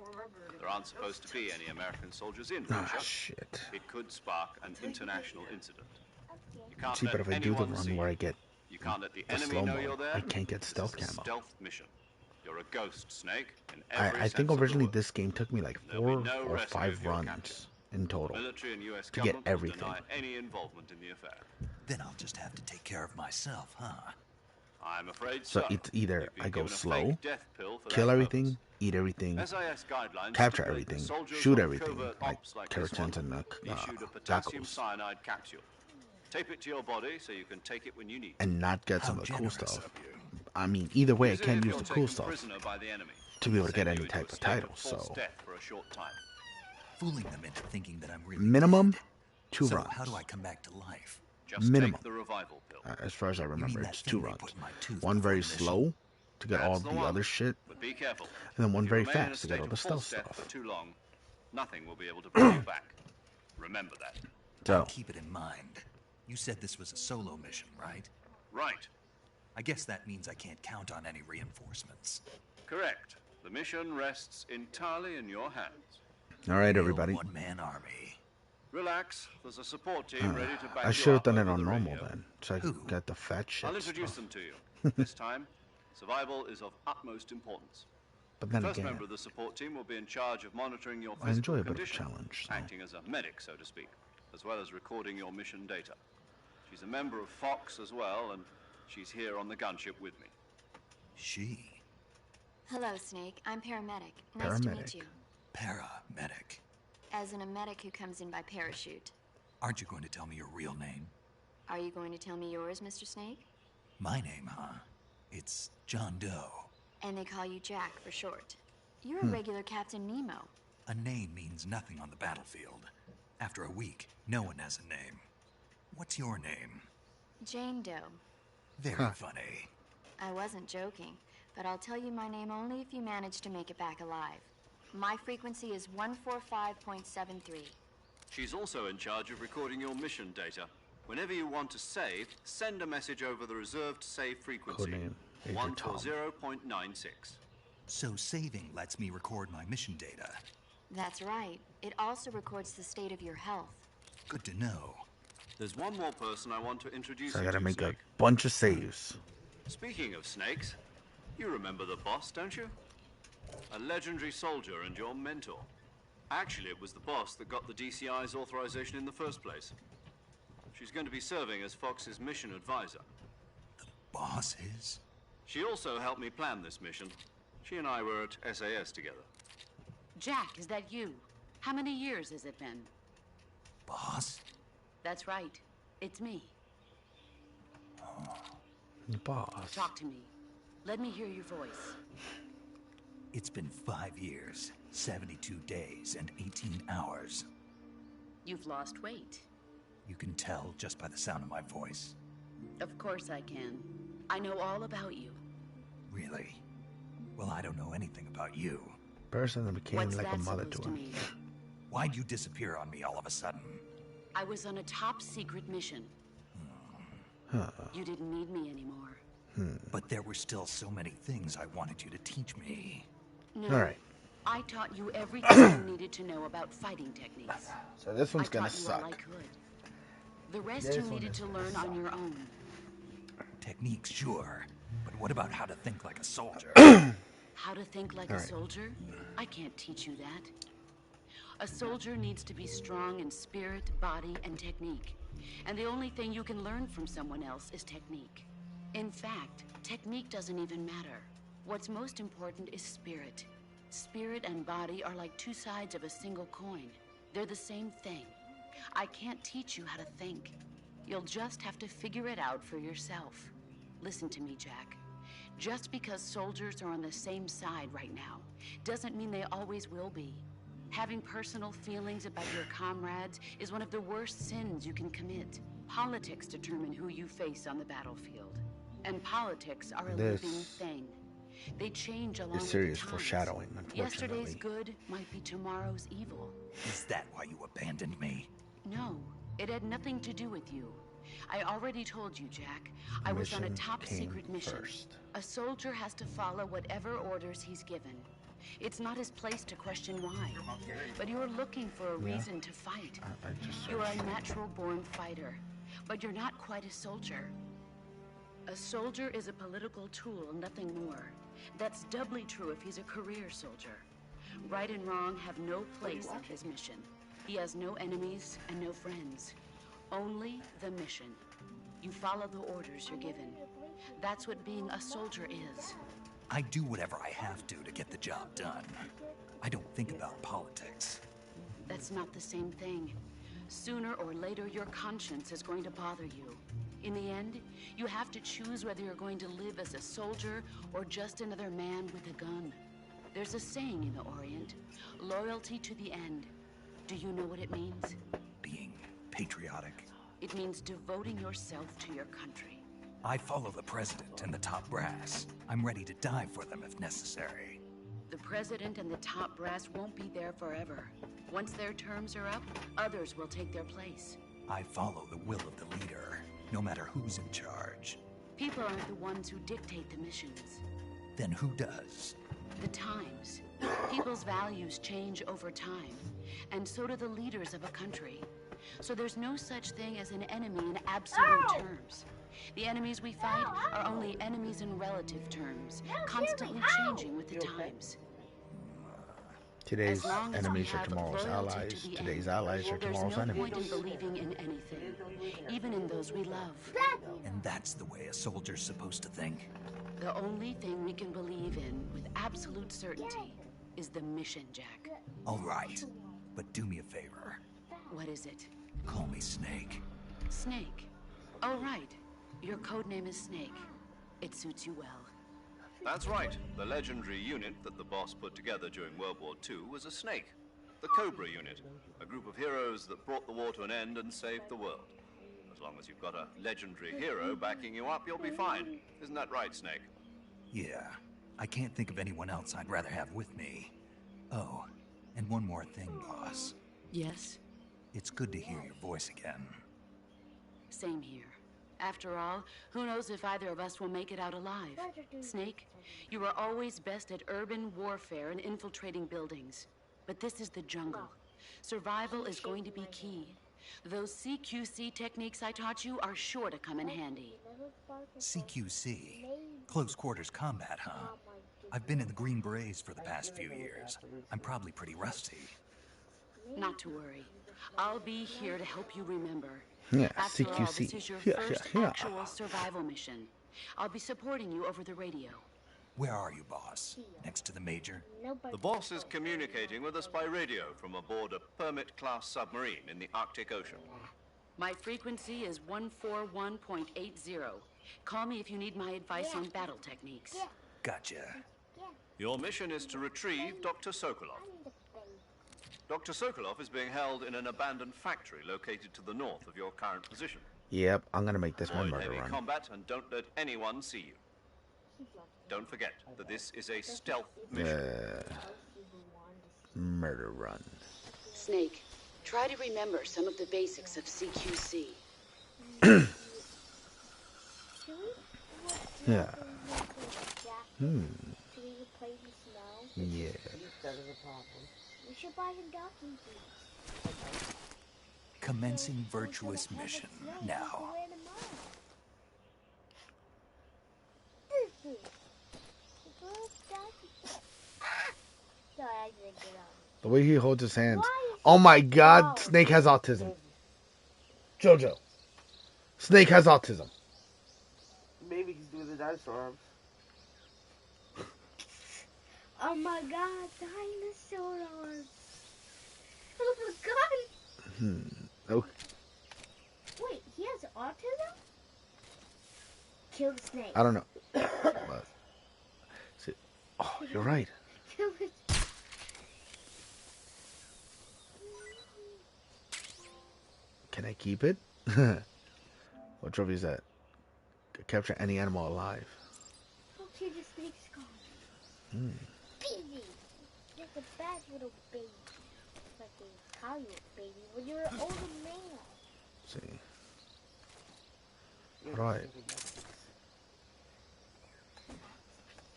There aren't supposed to be any American soldiers in Ah, Russia. shit. It could spark an international incident. You can't See, let but if I do the anyone see run where you. I get You can't let the the enemy slow know mo, you're there. I can't get stealth This is a camo. stealth mission. You're a ghost, Snake, in every I sense think of the originally word. this game took me like There'll be 4 no or rescue 5 if you're runs captured. in total. Military and U.S. to get government will everything. deny any involvement in the affair. Then I'll just have to take care of myself, huh? I'm afraid So so. it's either You've been I go given a slow, fake death pill for kill that everything, purpose. eat everything, SIS guidelines capture stipulate everything, that soldiers shoot on everything, covert like ops like this one Keratins and be issued a potassium Gackles, cyanide capsule. Tape it to your body so you can take it when you need. and not get How some of the cool generous stuff. of you. I mean, either way, I Use it can't if use you're the cool taken stuff prisoner by the enemy. to be able to get Send any you into type a of state title. false So death for a short time. Fooling them into thinking that I'm really minimum dead. 2 So runs. how do I come back to life? Just Minimum. take the revival pill. As far as I remember, that it's thing 2 they runs. put in my tooth One before very the mission? slow to get all That's the the one. other shit, But be careful. and then one If you very remain in a fast to get state all of the stealth false death stuff. for too long, nothing will be able to bring you back. Remember that. So, Keep it in mind. You said this was a solo mission, right? Right. I guess that means I can't count on any reinforcements. Correct. The mission rests entirely in your hands. all right, Real everybody. one-man army. Relax. There's a support team ready to back I you should have up done it over on the normal radio. then, so I Who? could get the fat shit I'll introduce stuff. them to you. This time, survival is of utmost importance. But then First again, member of the support team will be in charge of monitoring your I physical enjoy a bit of condition, challenge, so. acting as a medic, so to speak, as well as recording your mission data. She's a member of Fox as well, and she's here on the gunship with me. She. Hello, Snake. I'm paramedic. Nice to meet Paramedic. you. Paramedic. As in a medic who comes in by parachute. Aren't you going to tell me your real name? Are you going to tell me yours, Mr. Snake? My name, huh? It's John Doe. And they call you Jack for short. You're a regular Captain Nemo. A name means nothing on the battlefield. After a week, no one has a name. What's your name? Jane Doe. Very funny. I wasn't joking, but I'll tell you my name only if you manage to make it back alive. My frequency is 145.73. She's also in charge of recording your mission data. Whenever you want to save, send a message over the reserved save frequency, Codename, Major Tom. 140.96. So saving lets me record my mission data. That's right. It also records the state of your health. Good to know. There's one more person I want to introduce So I you gotta to, make a Snake. bunch of saves. Speaking of snakes, you remember the boss, don't you? A legendary soldier and your mentor. Actually, it was the boss that got the DCI's authorization in the first place. She's going to be serving as Fox's mission advisor. Boss is? She also helped me plan this mission. She and I were at SAS together. Jack, is that you? How many years has it been? Boss? That's right. It's me. Boss. Talk to me. Let me hear your voice. It's been 5 years, 72 days, and 18 hours. You've lost weight. You can tell just by the sound of my voice. Of course I can. I know all about you. Really? Well, I don't know anything about you. Person that became What's like a that mother supposed to him. mean? Why'd you disappear on me all of a sudden? I was on a top secret mission. You didn't need me anymore. But there were still so many things I wanted you to teach me. No. All right. I taught you everything you needed to know about fighting techniques. So this one's I gonna taught you all I suck. could. The rest This you one needed is to gonna learn suck. on your own. Techniques, sure. But what about how to think like a soldier? How to think like All a right. soldier? I can't teach you that. A soldier needs to be strong in spirit, body, and technique. And the only thing you can learn from someone else is technique. In fact, technique doesn't even matter. What's most important is spirit. Spirit and body are like two sides of a single coin. They're the same thing. I can't teach you how to think. You'll just have to figure it out for yourself. Listen to me, Jack. Just because soldiers are on the same side right now doesn't mean they always will be. Having personal feelings about your comrades is one of the worst sins you can commit. Politics determine who you face on the battlefield. And politics are a This living thing. They change along It's with serious the times. foreshadowing, Yesterday's unfortunately. good might be tomorrow's evil. Is that why you abandoned me? No, it had nothing to do with you. I already told you, Jack. I was on a Mission top came secret mission. first. A soldier has to follow whatever orders he's given. It's not his place to question why. But you're looking for a reason to fight. I just You're searched. a natural-born fighter, but you're not quite a soldier. A soldier is a political tool, nothing more. That's doubly true if he's a career soldier. Right and wrong have no place in his mission. He has no enemies and no friends. Only the mission. You follow the orders you're given. That's what being a soldier is. I do whatever I have to get the job done. I don't think about politics. That's not the same thing. Sooner or later, your conscience is going to bother you. In the end, you have to choose whether you're going to live as a soldier or just another man with a gun. There's a saying in the Orient, loyalty to the end. Do you know what it means? Being patriotic. It means devoting yourself to your country. I follow the president and the top brass. I'm ready to die for them if necessary. The president and the top brass won't be there forever. Once their terms are up, others will take their place. I follow the will of the leader, no matter who's in charge. People aren't the ones who dictate the missions. Then who does? The times. People's values change over time, and so do the leaders of a country. So there's no such thing as an enemy in absolute terms. The enemies we fight are only enemies in relative terms, constantly changing with the times. Today's As long as we enemies are have tomorrow's loyalty allies. to the Today's end, allies are there's tomorrow's no enemies. point in believing in anything, even in those we love. And that's the way a soldier's supposed to think. The only thing we can believe in with absolute certainty is the mission, Jack. All right, but do me a favor. What is it? Call me Snake. Snake. Oh, right. Your codename is Snake. It suits you well. That's right. The legendary unit that the boss put together during World War II was a snake. The Cobra unit. A group of heroes that brought the war to an end and saved the world. As long as you've got a legendary hero backing you up, you'll be fine. Isn't that right, Snake? Yeah, I can't think of anyone else I'd rather have with me. Oh, and one more thing, boss. Yes? It's good to hear your voice again. Same here. After all, who knows if either of us will make it out alive? Snake, you are always best at urban warfare and infiltrating buildings. But this is the jungle. Survival is going to be key. Those CQC techniques I taught you are sure to come in handy. CQC? Close quarters combat, huh? I've been in the Green Berets for the past few years. I'm probably pretty rusty. Not to worry. I'll be here to help you remember. Yeah, After all, CQC. this is your first actual survival mission. I'll be supporting you over the radio. Where are you, boss? Next to the Major? The boss is communicating with us by radio from aboard a Permit-class submarine in the Arctic Ocean. My frequency is 141.80. Call me if you need my advice on battle techniques. Gotcha. Your mission is to retrieve Dr. Sokolov. Dr. Sokolov is being held in an abandoned factory located to the north of your current position. Yep, I'm gonna make this my Avoid murder heavy run. combat and don't let anyone see you. Don't forget that this is a stealth mission. Murder run. Snake, try to remember some of the basics of CQC. Yeah. Should we play in the snow? Yeah. That is a problem. We should buy him docking boots. Commencing virtuous mission now. The way he holds his hands. Oh my god, Snake has autism. Jojo. Snake has autism. Maybe he's doing the dinosaur arms. Oh my god, dinosaur arms. Oh my god. Okay. Wait, he has autism? Kill the snake. I don't know. But, see, oh, you're right. Kill the Can I keep it? What trophy is that? Capture any animal alive. Okay, the snake's gone. Baby! You're the bad little baby. Like they call you a baby when you're an older man. See. Right.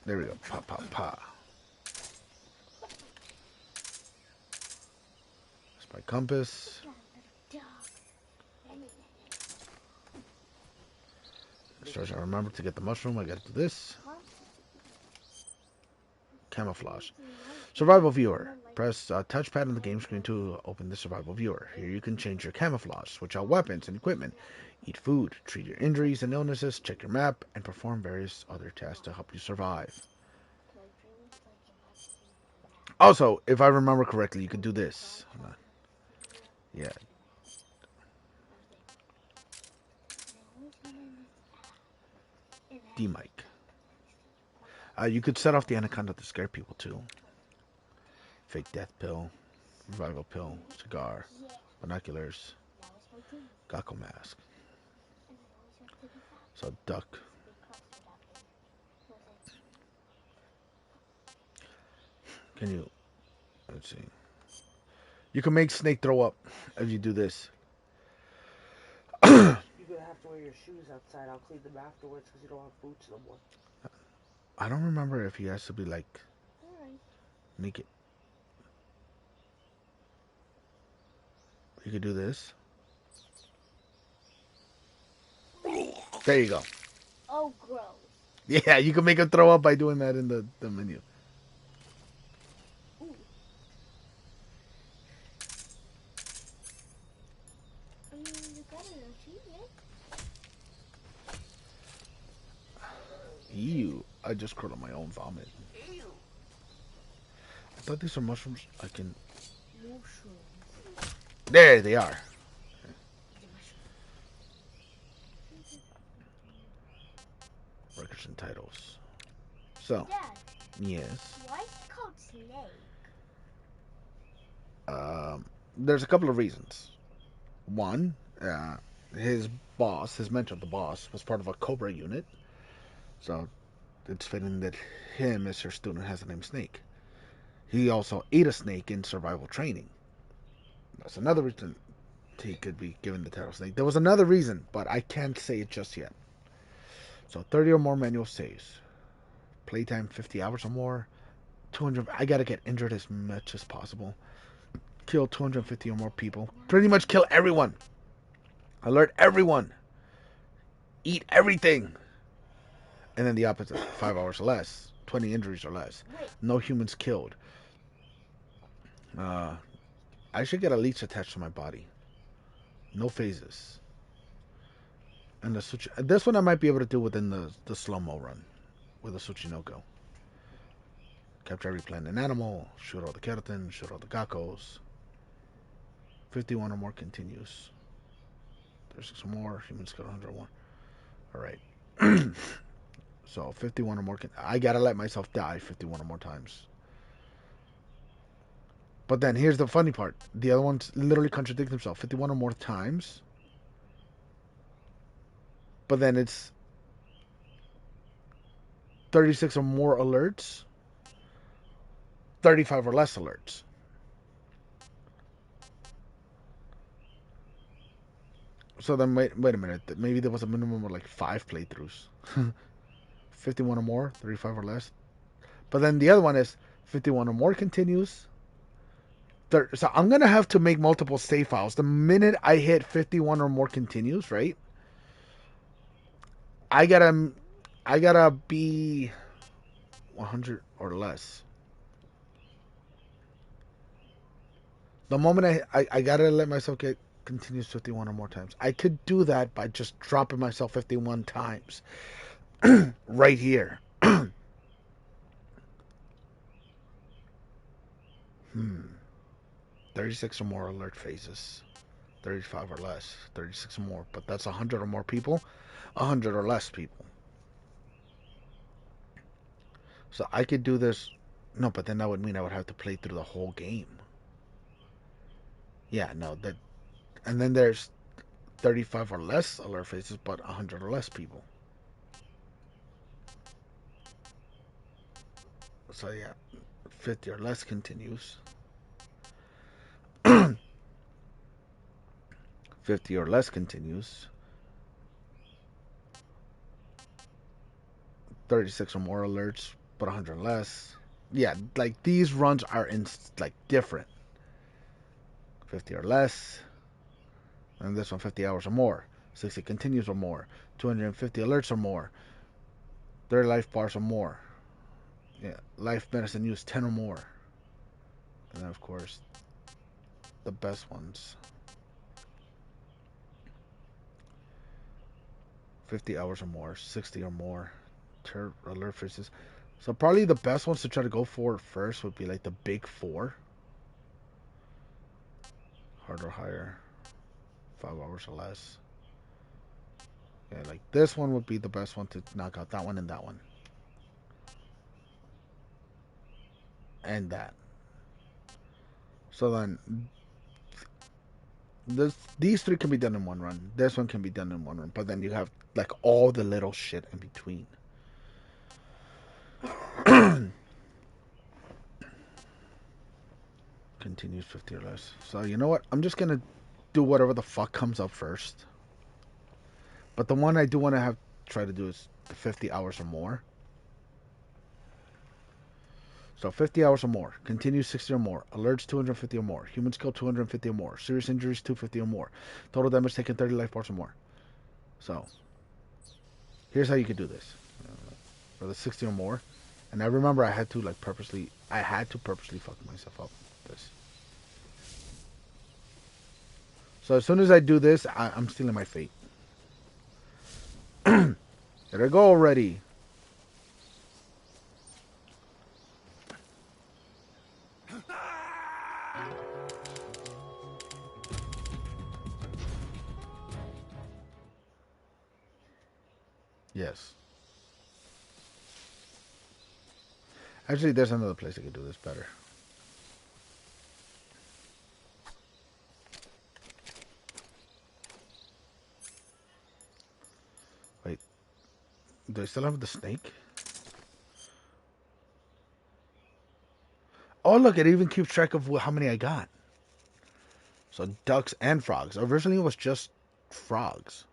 There we go. Pa pa pa. That's my compass. Stars, I remember to get the mushroom. I gotta do this. Camouflage. Survival viewer. Press touchpad on the game screen to open the survival viewer. Here you can change your camouflage, switch out weapons and equipment, eat food, treat your injuries and illnesses, check your map, and perform various other tasks to help you survive. Also, if I remember correctly, you can do this. Hold on. Yeah. D-mic. You could set off the anaconda to scare people too. Fake death pill, revival pill, cigar, binoculars, gecko mask. So duck. Can you? Let's see. You can make Snake throw up if you do this. You're gonna have to wear your shoes outside. I'll clean them afterwards because you don't have boots no more. I don't remember if he has to be like naked. You could do this. There you go. Oh, gross. Yeah, you can make him throw up by doing that in the menu. Ooh. I mean, you got an achievement. Ew. I just curled on my own vomit. Ew. I thought these were mushrooms. I can... Mushrooms. There they are. Records and titles. So, Dad, yes. why is it called Snake? There's a couple of reasons. One, his boss, his mentor, the boss, was part of a Cobra unit. So, it's fitting that him, as your student, has the name Snake. He also ate a snake in survival training. That's another reason he could be given the title Snake. There was another reason, but I can't say it just yet. So 30 or more manual saves. Playtime 50 hours or more. 200. I gotta get injured as much as possible. Kill 250 or more people. Pretty much kill everyone. Alert everyone. Eat everything. And then the opposite. 5 hours or less. 20 injuries or less. No humans killed. I should get a leech attached to my body. No phases. And the switch. This one I might be able to do within the slow-mo run. With a Tsuchinoko. Capture every plant and animal. Shoot all the keratin. Shoot all the geckos. 51 or more continues. 36 or more. Humans kill 101. Alright. So 51 or more. I gotta let myself die 51 or more times. But then here's the funny part. The other ones literally contradict themselves. 51 or more times. but then it's 36 or more alerts, 35 or less alerts. So then wait a minute. Maybe there was a minimum of like 5 playthroughs. 51 or more, 35 or less. But then the other one is 51 or more continues. So I'm going to have to make multiple save files. The minute I hit 51 or more continues, right? I gotta be 100 or less. The moment I gotta let myself get continues 51 or more times. I could do that by just dropping myself 51 times. Right here. 36 or more alert phases. 35 or less. 36 or more. But that's 100 or more people. 100 or less people. So I could do this. No, but then that would mean I would have to play through the whole game. Yeah, no. And then there's 35 or less alert phases, but 100 or less people. So yeah, 50 or less continues. 50 or less continues. 36 or more alerts, but 100 or less. Yeah, like these runs are in like different. 50 or less. And this one 50 hours or more. 60 continues or more. 250 alerts or more. 30 life bars or more. Yeah, life medicine use 10 or more. And then of course the best ones. 50 hours or more, 60 or more. Alert phases. So probably the best ones to try to go for first would be like the big 4. Hard or higher. 5 hours or less. Yeah, like this one would be the best one to knock out. That one and that one. And that. So then these 3 can be done in one run. This one can be done in one run. But then you have like all the little shit in between. Continues 50 or less. So you know what? I'm just gonna do whatever the fuck comes up first. But the one I do want to try to do is the 50 hours or more. So 50 hours or more. Continues 60 or more. Alerts 250 or more. Humans killed 250 or more. Serious injuries 250 or more. Total damage taken 30 life bars or more. So here's how you could do this. For the 60 or more. And I remember I had to purposely fuck myself up. This. So as soon as I do this, I'm stealing my fate. There I go already. Yes. Actually, there's another place I could do this better. Wait. Do I still have the snake? Oh, look, it even keeps track of how many I got. So ducks and frogs. Originally, it was just frogs.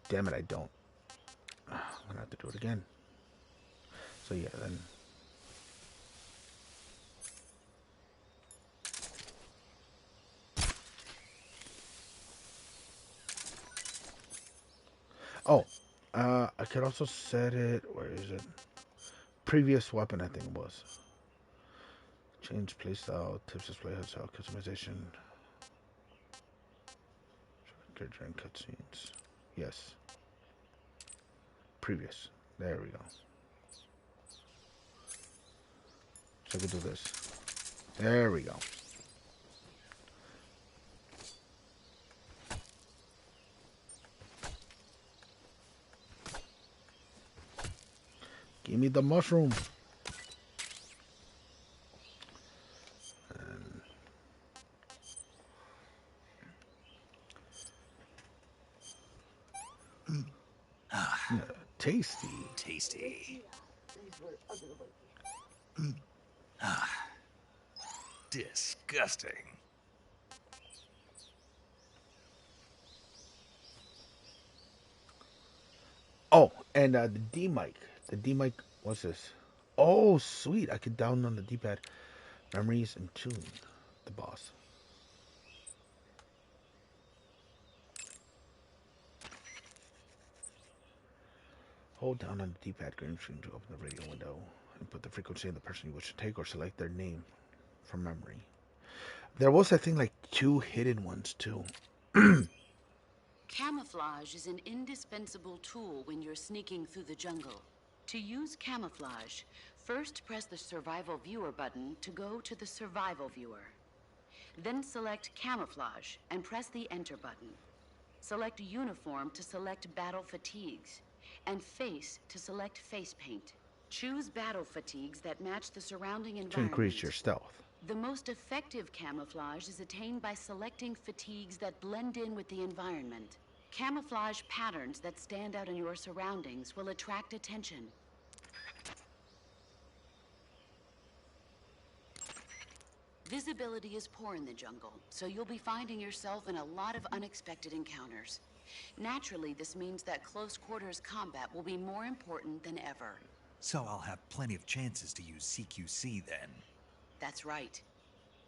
Damn it, I don't. I'm gonna have to do it again. So yeah, then. Oh, I could also set it. Where is it? Previous weapon, I think it was. Change playstyle, tips display, headshot, customization. During cutscenes. Yes. Previous. There we go. So I could do this. There we go. Give me the mushroom. tasty. Tasty. These were ugly. Disgusting. Oh, and the D mic. The D mic. What's this? Oh, sweet! I can download on the D-pad. Memories and tune. The boss. Hold down on the D-pad green screen to open the radio window and put the frequency of the person you wish to take, or select their name from memory. There was, I think, like 2 hidden ones too. Camouflage is an indispensable tool when you're sneaking through the jungle. To use camouflage, first press the Survival Viewer button to go to the Survival Viewer. Then select Camouflage and press the Enter button. Select Uniform to select Battle Fatigues, and Face to select Face Paint. Choose battle fatigues that match the surrounding environment. To increase your stealth. The most effective camouflage is attained by selecting fatigues that blend in with the environment. Camouflage patterns that stand out in your surroundings will attract attention. Visibility is poor in the jungle, so you'll be finding yourself in a lot of unexpected encounters. Naturally, this means that close quarters combat will be more important than ever. So I'll have plenty of chances to use CQC then. That's right.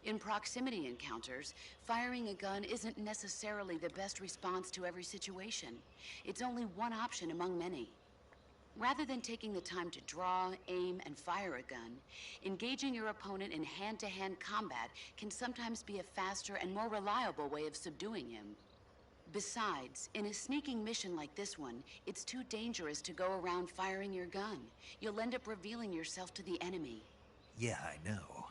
In proximity encounters, firing a gun isn't necessarily the best response to every situation. It's only one option among many. Rather than taking the time to draw, aim, and fire a gun, engaging your opponent in hand-to-hand combat can sometimes be a faster and more reliable way of subduing him. Besides, in a sneaking mission like this one, it's too dangerous to go around firing your gun. You'll end up revealing yourself to the enemy. Yeah, I know.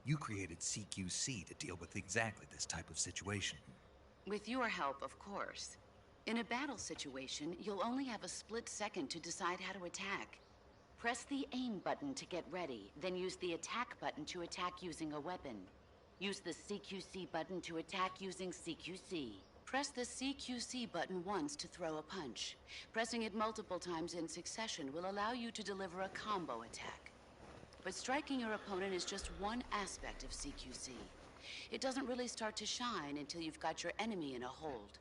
You created CQC to deal with exactly this type of situation. With your help, of course. In a battle situation, you'll only have a split second to decide how to attack. Press the aim button to get ready, then use the attack button to attack using a weapon. Use the CQC button to attack using CQC. Press the CQC button once to throw a punch. Pressing it multiple times in succession will allow you to deliver a combo attack. But striking your opponent is just one aspect of CQC. It doesn't really start to shine until you've got your enemy in a hold.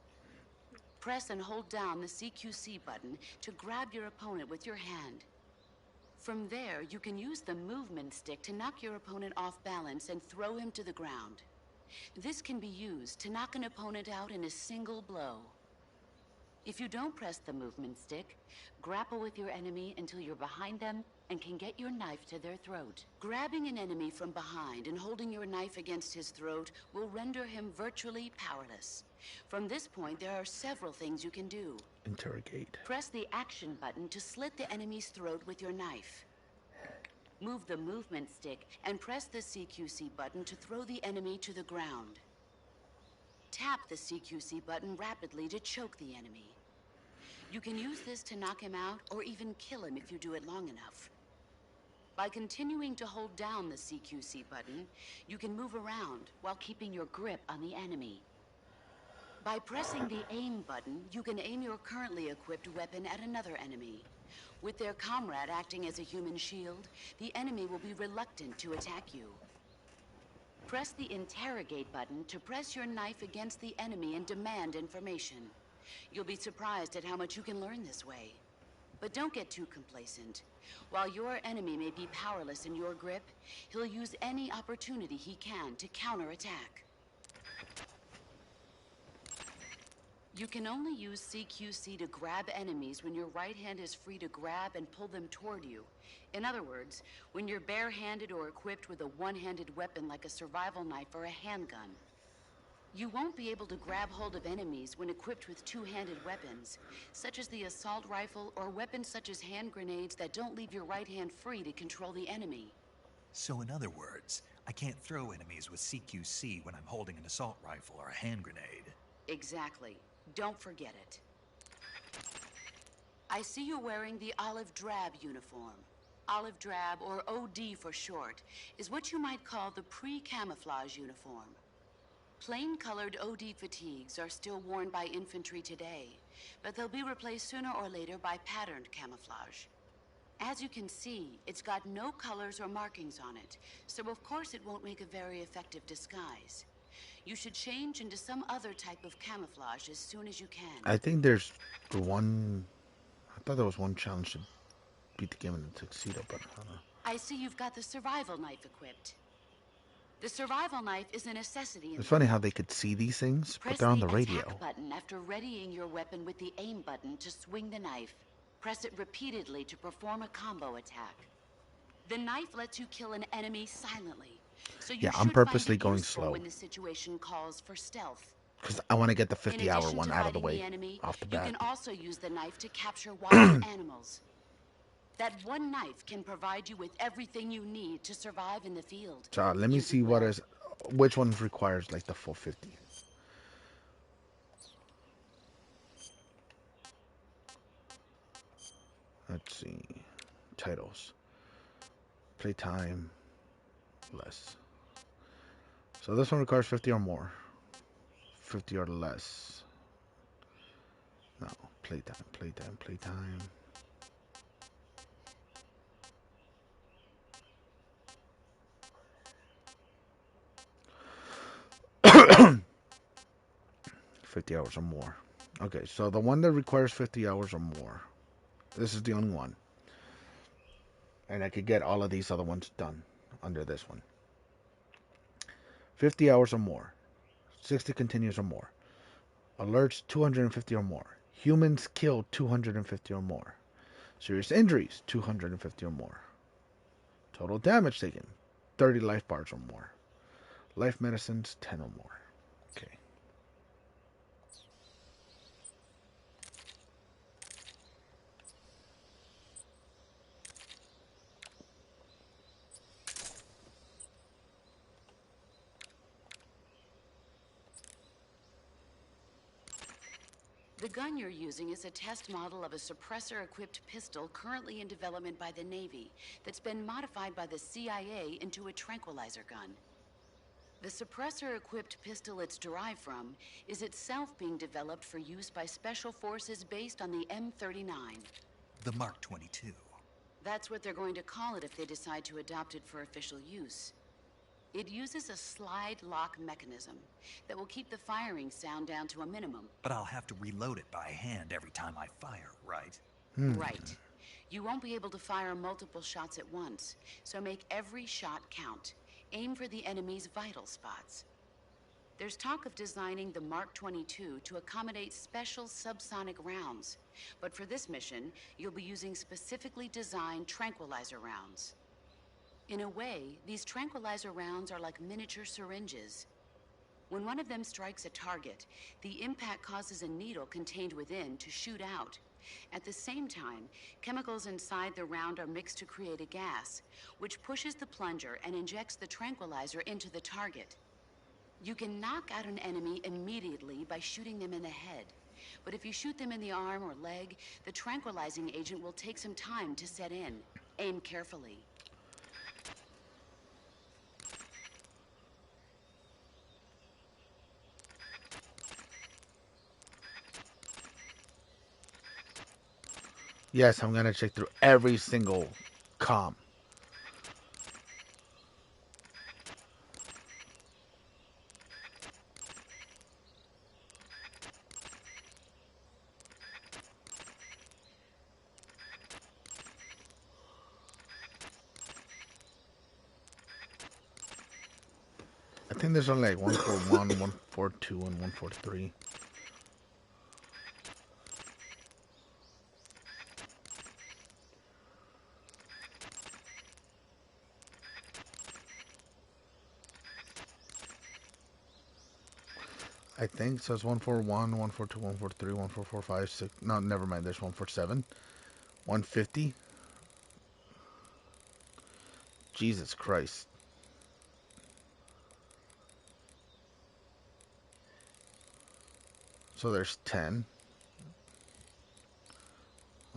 Press and hold down the CQC button to grab your opponent with your hand. From there, you can use the movement stick to knock your opponent off balance and throw him to the ground. This can be used to knock an opponent out in a single blow. If you don't press the movement stick, grapple with your enemy until you're behind them and can get your knife to their throat. Grabbing an enemy from behind and holding your knife against his throat will render him virtually powerless. From this point, there are several things you can do. Interrogate. Press the action button to slit the enemy's throat with your knife. Move the movement stick and press the CQC button to throw the enemy to the ground. Tap the CQC button rapidly to choke the enemy. You can use this to knock him out or even kill him if you do it long enough. By continuing to hold down the CQC button, you can move around while keeping your grip on the enemy. By pressing the aim button, you can aim your currently equipped weapon at another enemy. With their comrade acting as a human shield, the enemy will be reluctant to attack you. Press the interrogate button to press your knife against the enemy and demand information. You'll be surprised at how much you can learn this way. But don't get too complacent. While your enemy may be powerless in your grip, he'll use any opportunity he can to counterattack. You can only use CQC to grab enemies when your right hand is free to grab and pull them toward you. In other words, when you're barehanded or equipped with a one-handed weapon like a survival knife or a handgun. You won't be able to grab hold of enemies when equipped with two-handed weapons, such as the assault rifle or weapons such as hand grenades that don't leave your right hand free to control the enemy. So in other words, I can't throw enemies with CQC when I'm holding an assault rifle or a hand grenade. Exactly. Don't forget it. I see you wearing the olive drab uniform. Olive drab, or OD for short, is what you might call the pre-camouflage uniform. Plain-colored OD fatigues are still worn by infantry today, but they'll be replaced sooner or later by patterned camouflage. As you can see, it's got no colors or markings on it, so of course it won't make a very effective disguise. You should change into some other type of camouflage as soon as you can. I think there's one. I thought there was one challenge to beat the game in the tuxedo, but I don't know. I see you've got the survival knife equipped. The survival knife is a necessity in It's the funny how field. they could see these things, but Press they're on the the radio. attack button after readying your weapon with the aim button to swing the knife. Press it repeatedly to perform a combo attack. The knife lets you kill an enemy silently, so you Yeah, should I'm purposely find it going useful slow when the situation calls for stealth. because I want to get the In 50-hour addition one to out of the fighting the way enemy, off the you bat. can also use the knife to capture wild animals. That one knife can provide you with everything you need to survive in the field. So let me Use see it well. which one requires like the full 50. Let's see. Titles. Playtime. Less. So this one requires 50 or more. 50 or less. No. Playtime. Playtime. Playtime. $50 hours or more. Okay, so the one that requires 50 hours or more. This is the only one. And I could get all of these other ones done under this one. 50 hours or more. 60 continues or more. Alerts 250 or more. Humans killed 250 or more. Serious injuries 250 or more. Total damage taken 30 life bars or more. Life medicines 10 or more. Okay. The gun you're using is a test model of a suppressor-equipped pistol currently in development by the Navy that's been modified by the CIA into a tranquilizer gun. The suppressor-equipped pistol it's derived from is itself being developed for use by special forces based on the M39. The Mark 22. That's what they're going to call it if they decide to adopt it for official use. It uses a slide lock mechanism that will keep the firing sound down to a minimum. But I'll have to reload it by hand every time I fire, right? Right. You won't be able to fire multiple shots at once, so make every shot count. Aim for the enemy's vital spots. There's talk of designing the Mark 22 to accommodate special subsonic rounds, but for this mission, you'll be using specifically designed tranquilizer rounds. In a way, these tranquilizer rounds are like miniature syringes. When one of them strikes a target, the impact causes a needle contained within to shoot out. At the same time, chemicals inside the round are mixed to create a gas, which pushes the plunger and injects the tranquilizer into the target. You can knock out an enemy immediately by shooting them in the head. But if you shoot them in the arm or leg, the tranquilizing agent will take some time to set in. Aim carefully. Yes, I'm going to check through every single comm. I think there's only like 141, 142, and 143. I think so. It's 141, 142, 143, 144, 5, 6. No, never mind. There's 147, 150. Jesus Christ. So there's 10.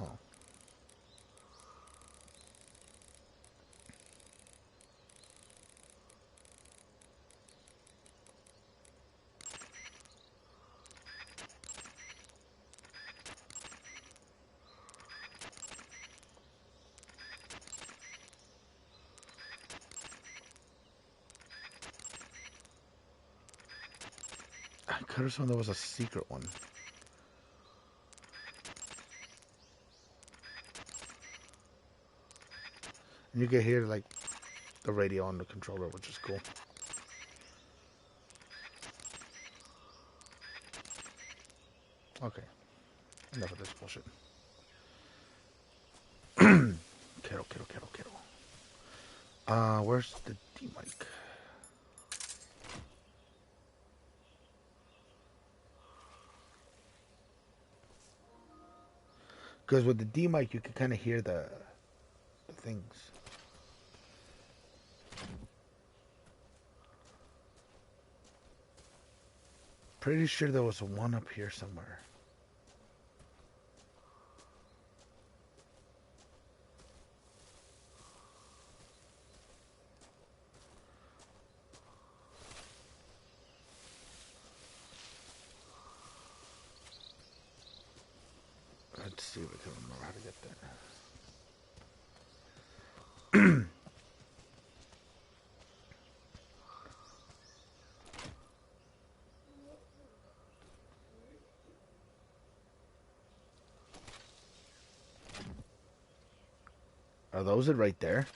Oh. could have sworn there was a secret one. And you can hear like the radio on the controller, which is cool. Okay, enough of this bullshit. Kettle. Where's the D mic? Because with the D mic, you can kind of hear the things. Pretty sure there was one up here somewhere. Let's see if I can remember how to get there. Are those it right there?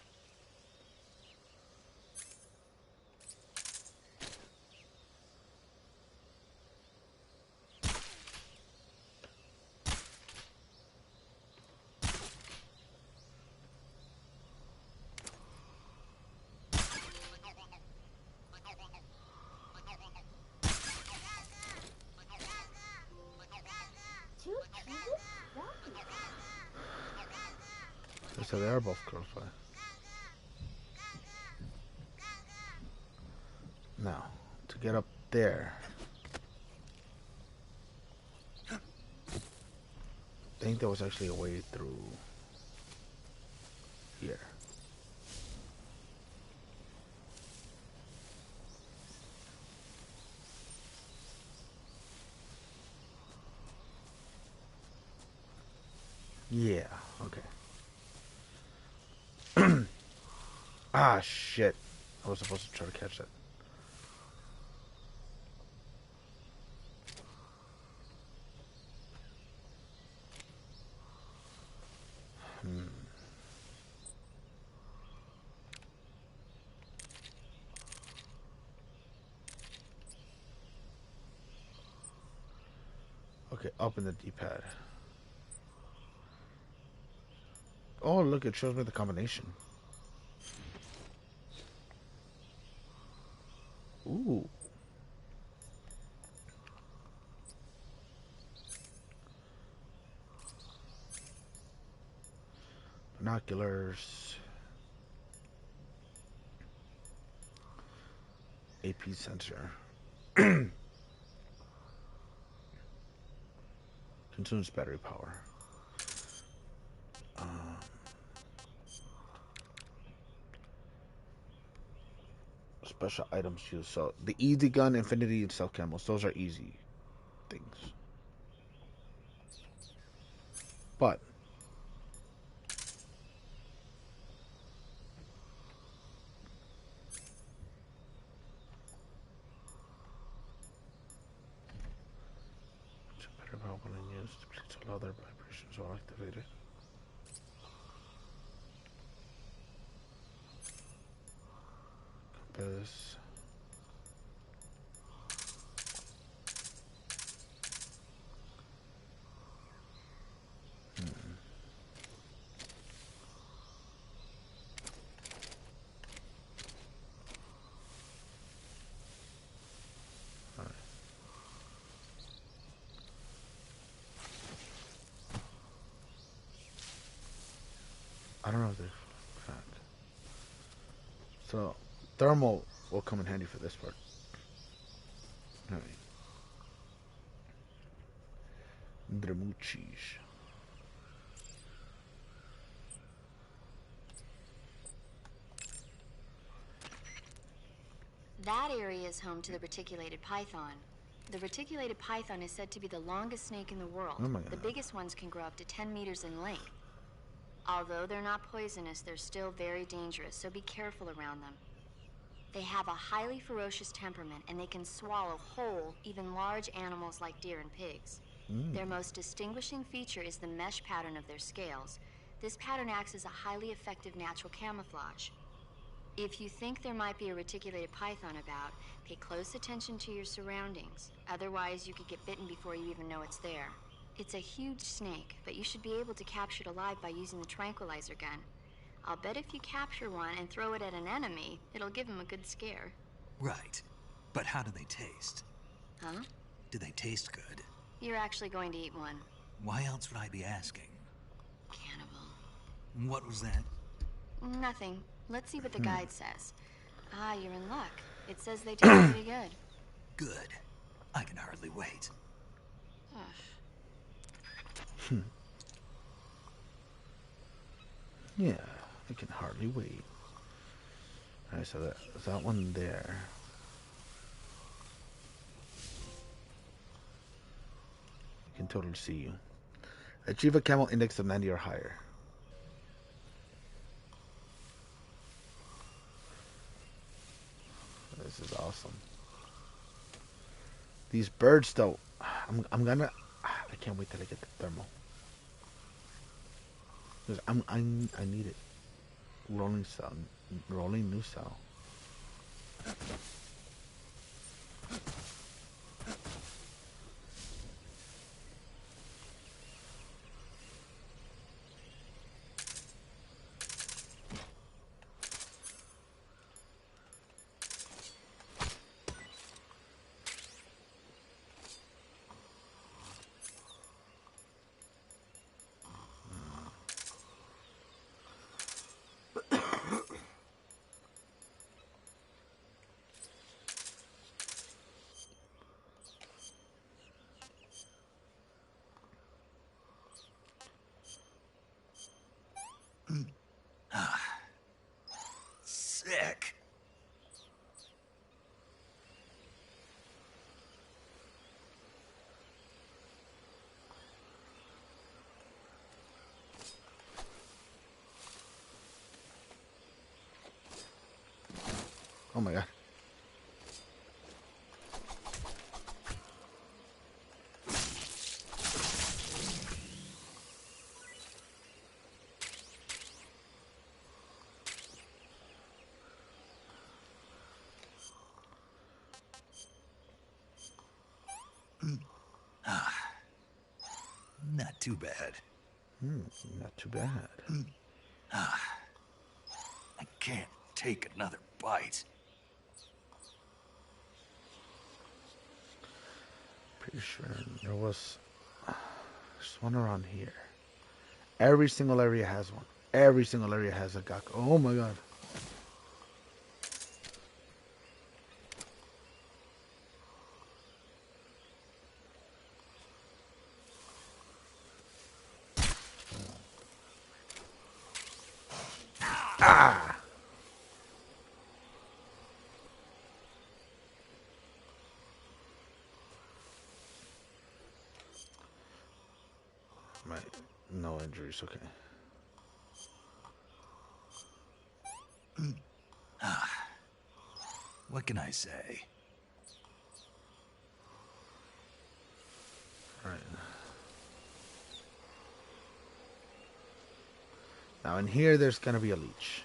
So they are both close by. Now, to get up there, I think there was actually a way through here. Yeah, okay. Ah, shit. I was supposed to try to catch that. Okay, up in the D-pad. Oh, look, it shows me the combination. Ooh. Binoculars. AP sensor. Consumes battery power. Special items used. So the easy gun, infinity, and self camos. Those are easy things. But battery power when used. Please allow their vibrations are activated. Compass. I don't know if they're fat. So, thermal will come in handy for this part. Alright. Dramuchis. That area is home to the reticulated python. The reticulated python is said to be the longest snake in the world. Oh my God. The biggest ones can grow up to 10 meters in length. Although they're not poisonous, they're still very dangerous, so be careful around them. They have a highly ferocious temperament, and they can swallow whole, even large animals like deer and pigs. Their most distinguishing feature is the mesh pattern of their scales. This pattern acts as a highly effective natural camouflage. If you think there might be a reticulated python about, pay close attention to your surroundings. Otherwise, you could get bitten before you even know it's there. It's a huge snake, but you should be able to capture it alive by using the tranquilizer gun. I'll bet if you capture one and throw it at an enemy, it'll give him a good scare. Right. But how do they taste? Huh? Do they taste good? You're actually going to eat one. Why else would I be asking? Cannibal. What was that? Nothing. Let's see what the guide says. Ah, you're in luck. It says they taste pretty good. Good. I can hardly wait. Yeah, I can hardly wait. Alright, so that one there. I can totally see you. Achieve a camel index of 90 or higher. This is awesome. These birds, though, I can't wait till I get the thermal. Because I need it. Rolling new cell. Sick. Oh my god. Not too bad. Not too bad. I can't take another bite. Pretty sure there was there's one around here. Every single area has one. Every single area has a gecko. Oh my god. Ah! Right. No injuries, okay. What can I say? Right. Now in here there's gonna be a leech.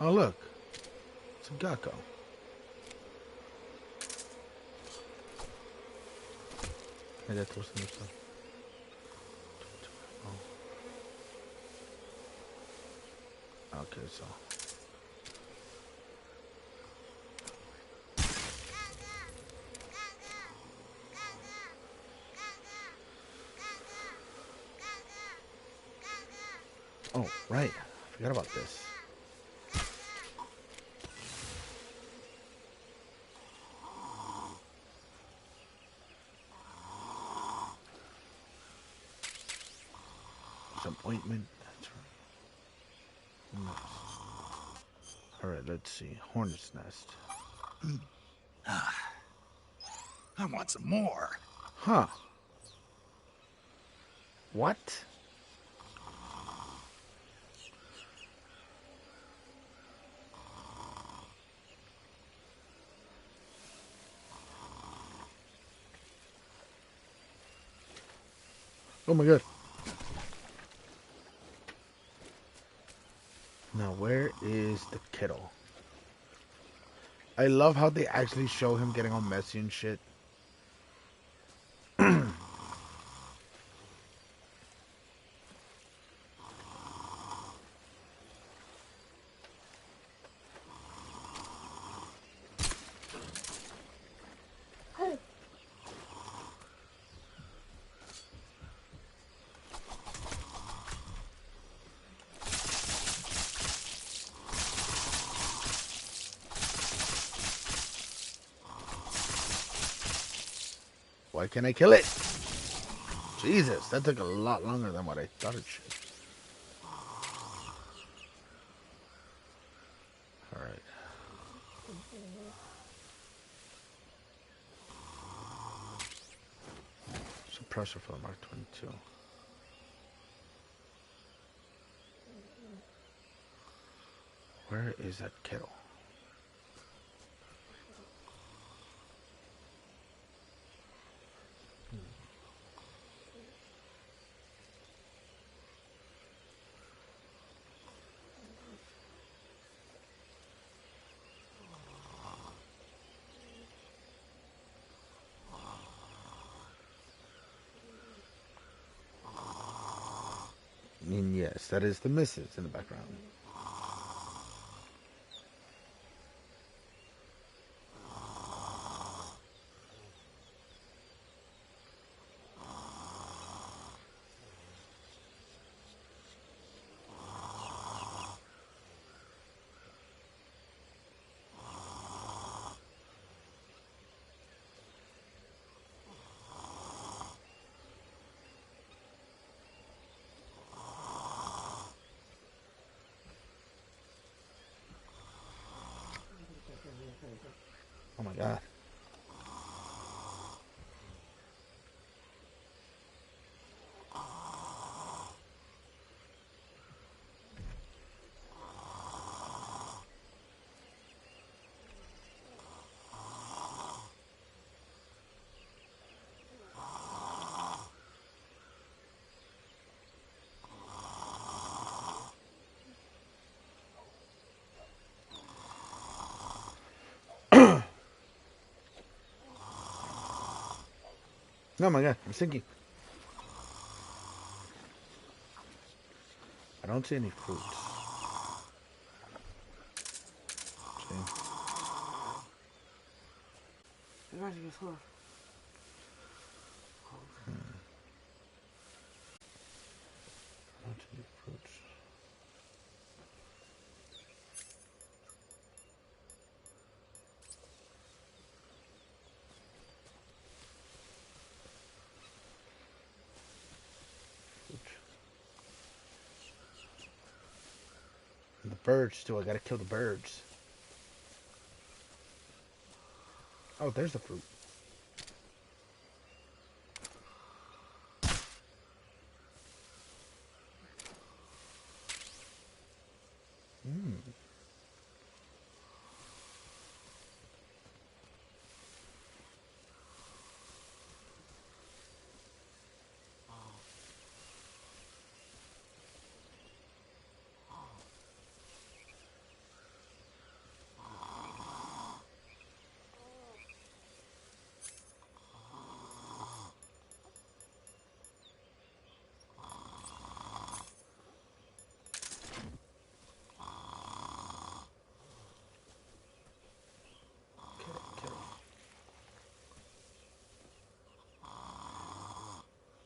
Oh look. It's a gecko. I got those new stuff. Oh. Okay, so oh, right. I forgot about this. Some ointment. That's right. Nice. Alright, let's see. Hornet's nest. I want some more. Huh. What? Oh my god. Now, where is the kettle? I love how they actually show him getting all messy and shit. Why can't I kill it? Jesus, that took a lot longer than what I thought it should. Alright. Suppressor for the Mark 22. Where is that kettle? And yes, that is the missus in the background. Oh my god. Oh my god, I'm sinking. I don't see any fruits. See? Where's your floor? I don't see any fruits. And the birds too, I gotta kill the birds. Oh, there's the fruit.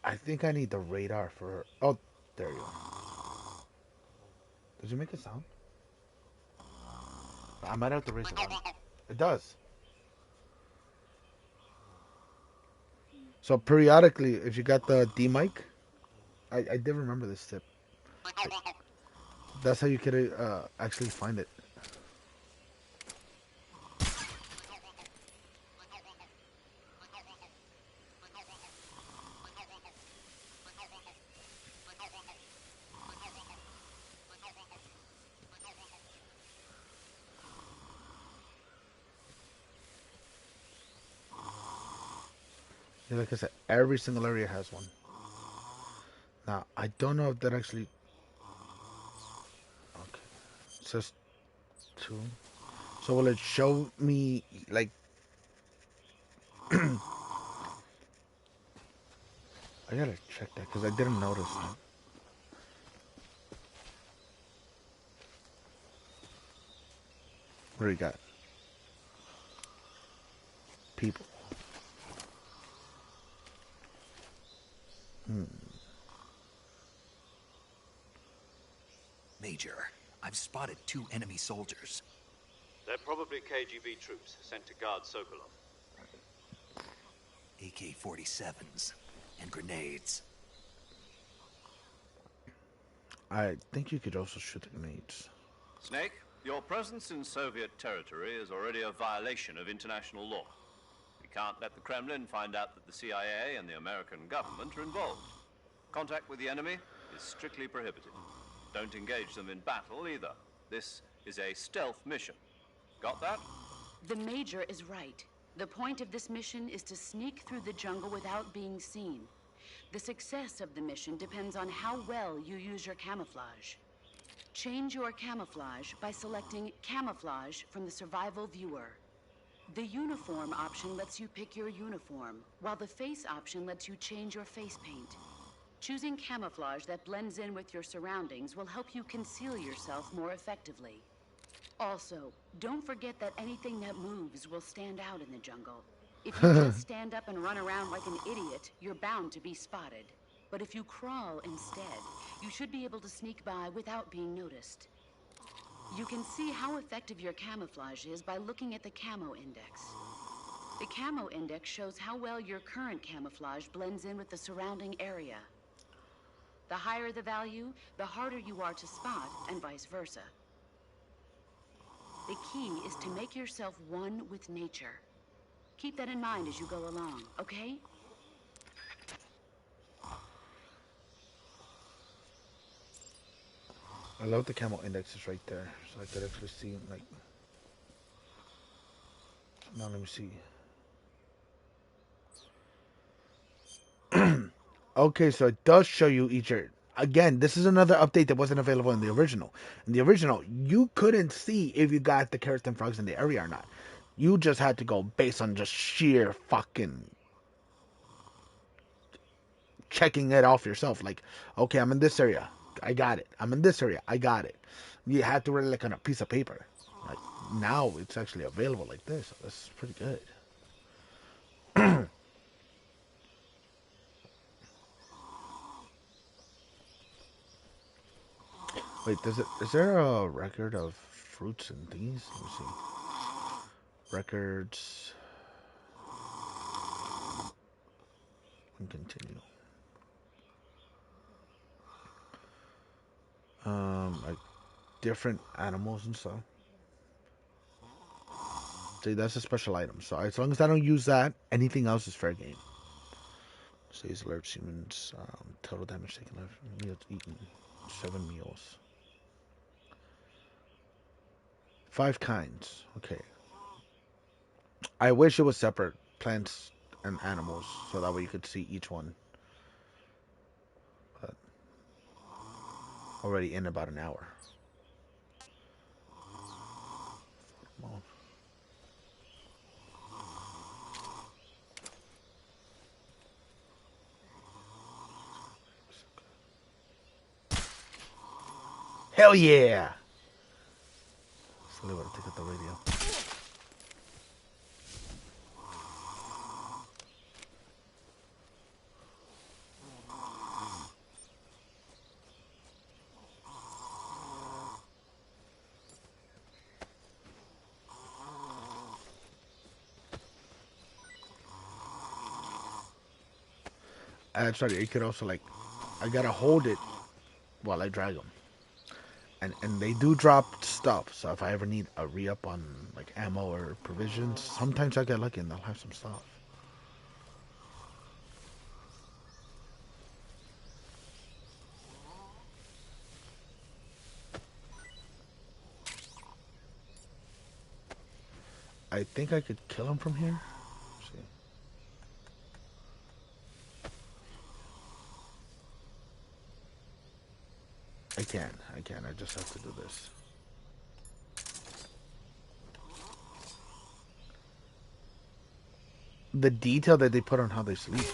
I think I need the radar for... Oh, there you are. Does it make a sound? I might have to raise it on. It does. So periodically, if you got the D mic, I did remember this tip. That's how you could actually find it. Like I said, every single area has one. Now, I don't know if that actually... Okay. It says 2. So will it show me, like... I gotta check that, because I didn't notice that. What do we got? People. Major, I've spotted 2 enemy soldiers. They're probably KGB troops sent to guard Sokolov. AK-47s and grenades. I think you could also shoot the grenades. Snake, your presence in Soviet territory is already a violation of international law. We can't let the Kremlin find out that the CIA and the American government are involved. Contact with the enemy is strictly prohibited. Don't engage them in battle either. This is a stealth mission. Got that? The Major is right. The point of this mission is to sneak through the jungle without being seen. The success of the mission depends on how well you use your camouflage. Change your camouflage by selecting Camouflage from the Survival Viewer. The Uniform option lets you pick your uniform, while the Face option lets you change your face paint. Choosing camouflage that blends in with your surroundings will help you conceal yourself more effectively. Also, don't forget that anything that moves will stand out in the jungle. If you just stand up and run around like an idiot, you're bound to be spotted. But if you crawl instead, you should be able to sneak by without being noticed. You can see how effective your camouflage is by looking at the Camo Index. The Camo Index shows how well your current camouflage blends in with the surrounding area. The higher the value, the harder you are to spot, and vice versa. The key is to make yourself one with nature. Keep that in mind as you go along, okay? I love the Camo Index is right there, so I could actually see, like... Now let me see. Okay, so it does show you each area. Again, this is another update that wasn't available in the original. In the original, you couldn't see if you got the carrots and frogs in the area or not. You just had to go based on just sheer fucking checking it off yourself. Like, okay, I'm in this area. I got it. I'm in this area. I got it. You had to really like on a piece of paper. Like, now it's actually available like this. So this is pretty good. Wait, is there a record of fruits and things? Let me see. Records. And continue. Like different animals and stuff. See, that's a special item. So as long as I don't use that, anything else is fair game. Says alerts humans. Total damage taken. Meals eaten. 7 meals. 5 kinds. Okay. I wish it was separate plants and animals, so that way you could see each one. But already in about an hour. Hell yeah! Slowly want to take out the radio. That's right. You could also like, I gotta hold it while I drag them, and they do drop stuff. So if I ever need a re-up on like ammo or provisions, sometimes I get lucky and they'll have some stuff. I think I could kill him from here. Let's see. I can't. I just have to do this. The detail that they put on how they sleep.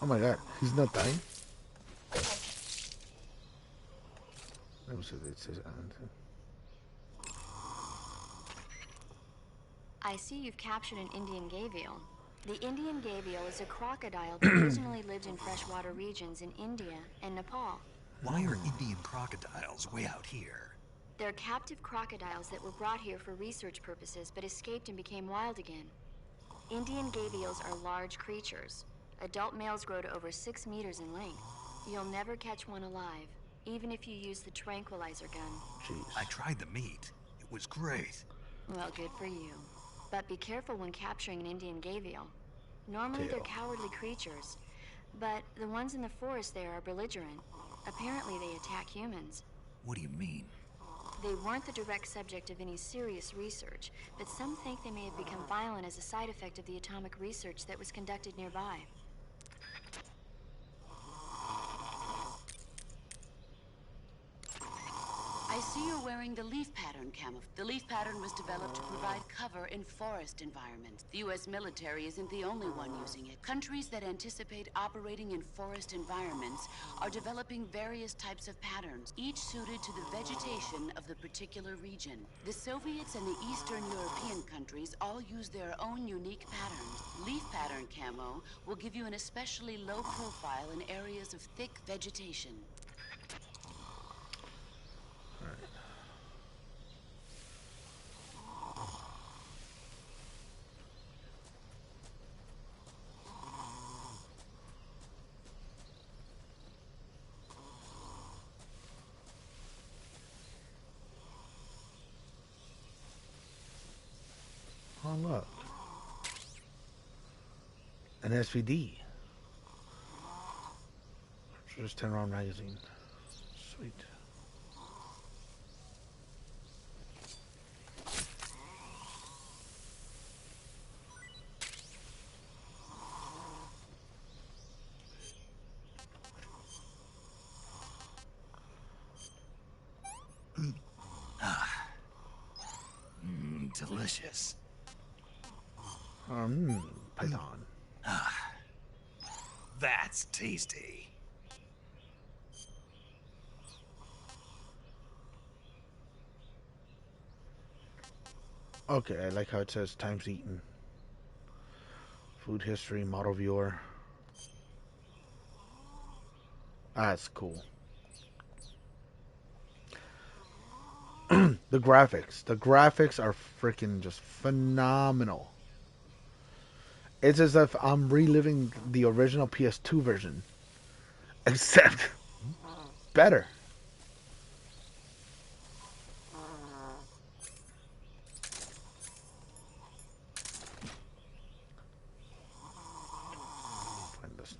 Oh my god, he's not dying? Let me see if it says I see you've captured an Indian gavial. The Indian gavial is a crocodile that originally lived in freshwater regions in India and Nepal. Why are Indian crocodiles way out here? They're captive crocodiles that were brought here for research purposes but escaped and became wild again. Indian gavials are large creatures. Adult males grow to over 6 meters in length. You'll never catch one alive, even if you use the tranquilizer gun. Jeez. I tried the meat. It was great. Well, good for you. But be careful when capturing an Indian gavial. Normally they're cowardly creatures, but the ones in the forest there are belligerent. Apparently they attack humans. What do you mean? They weren't the direct subject of any serious research, but some think they may have become violent as a side effect of the atomic research that was conducted nearby. I see you're wearing the leaf pattern camouflage. The leaf pattern was developed to provide cover in forest environments. The U.S. military isn't the only one using it. Countries that anticipate operating in forest environments are developing various types of patterns, each suited to the vegetation of the particular region. The Soviets and the Eastern European countries all use their own unique patterns. Leaf pattern camo will give you an especially low profile in areas of thick vegetation. Oh, look. An SVD. Just 10 round magazine. Sweet. Delicious. Python. That's tasty. Okay, I like how it says times eaten. Food history, model viewer. That's cool. The graphics are freaking just phenomenal. It's as if I'm reliving the original PS2 version, except better. Find this.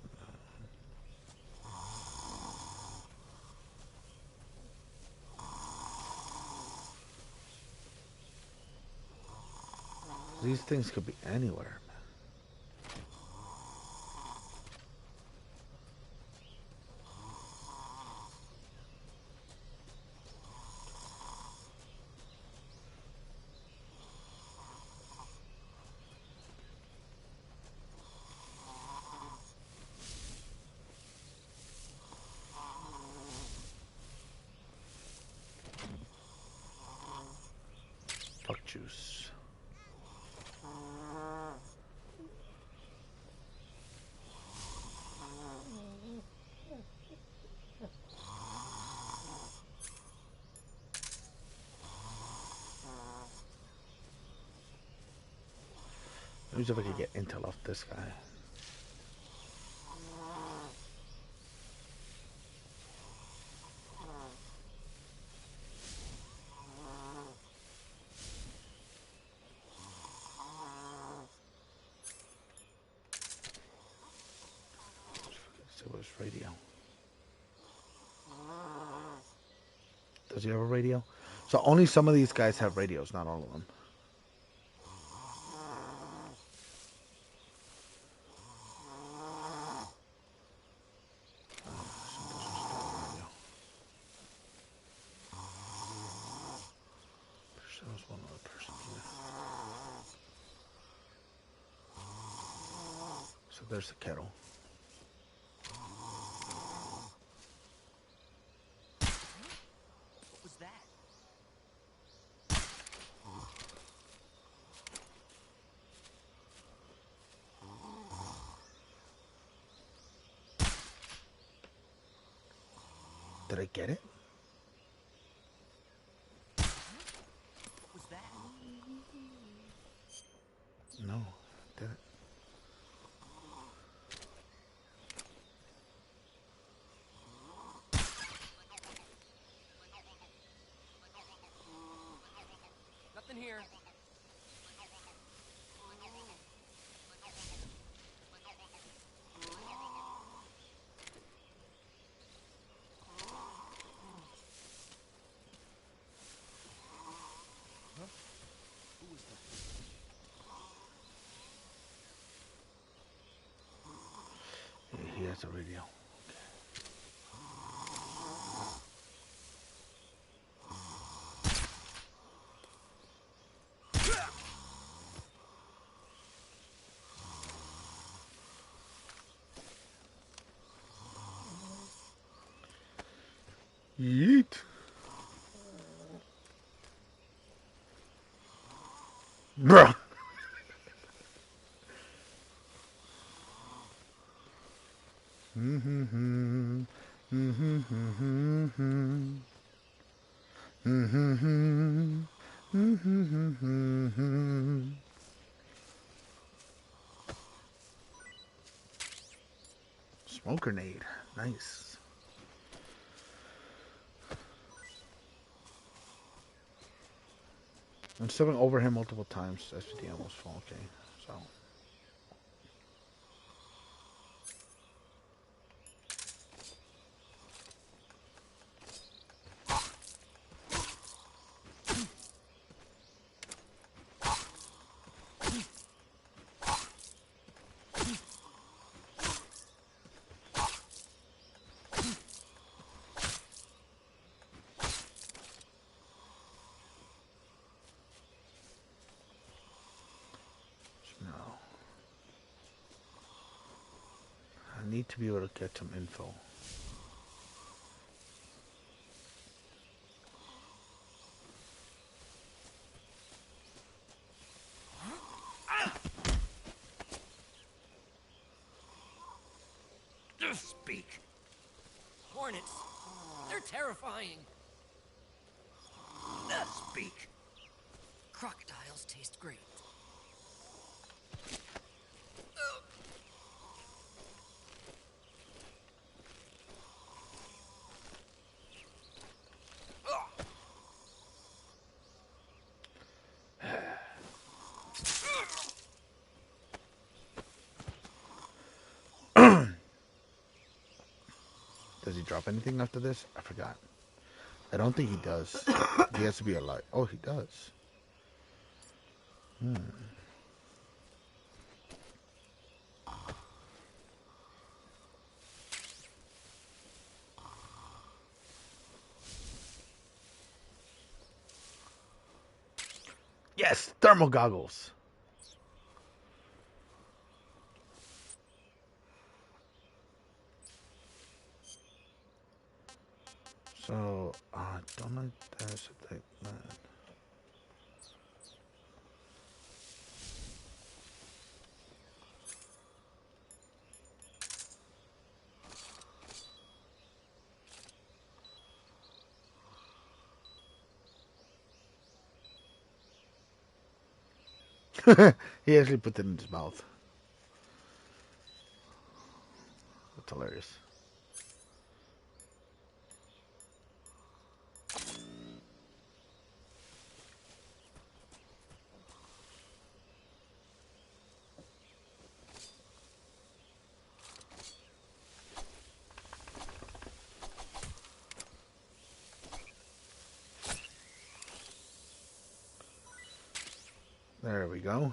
These things could be anywhere. Fuck juice. Let me see if I can get intel off this guy. So what's radio? Does he have a radio? So only some of these guys have radios, not all of them. There was one other person here. So there's the kettle. What was that? Did I get it? What was that? No, did it? Nothing here. Who was that? Yeah, he has a radio. Yeet. Bruh. Smoke grenade. Nice. I'm stepping over him multiple times. SVD almost fall. Okay, so. I need to be able to get some info. Speak. Hornets. They're terrifying. Speak. Crocodiles taste great. Does he drop anything after this? I forgot. I don't think he does. He has to be alive. Oh, he does. Yes, thermal goggles. So, don't like that. He actually put it in his mouth. That's hilarious. There we go.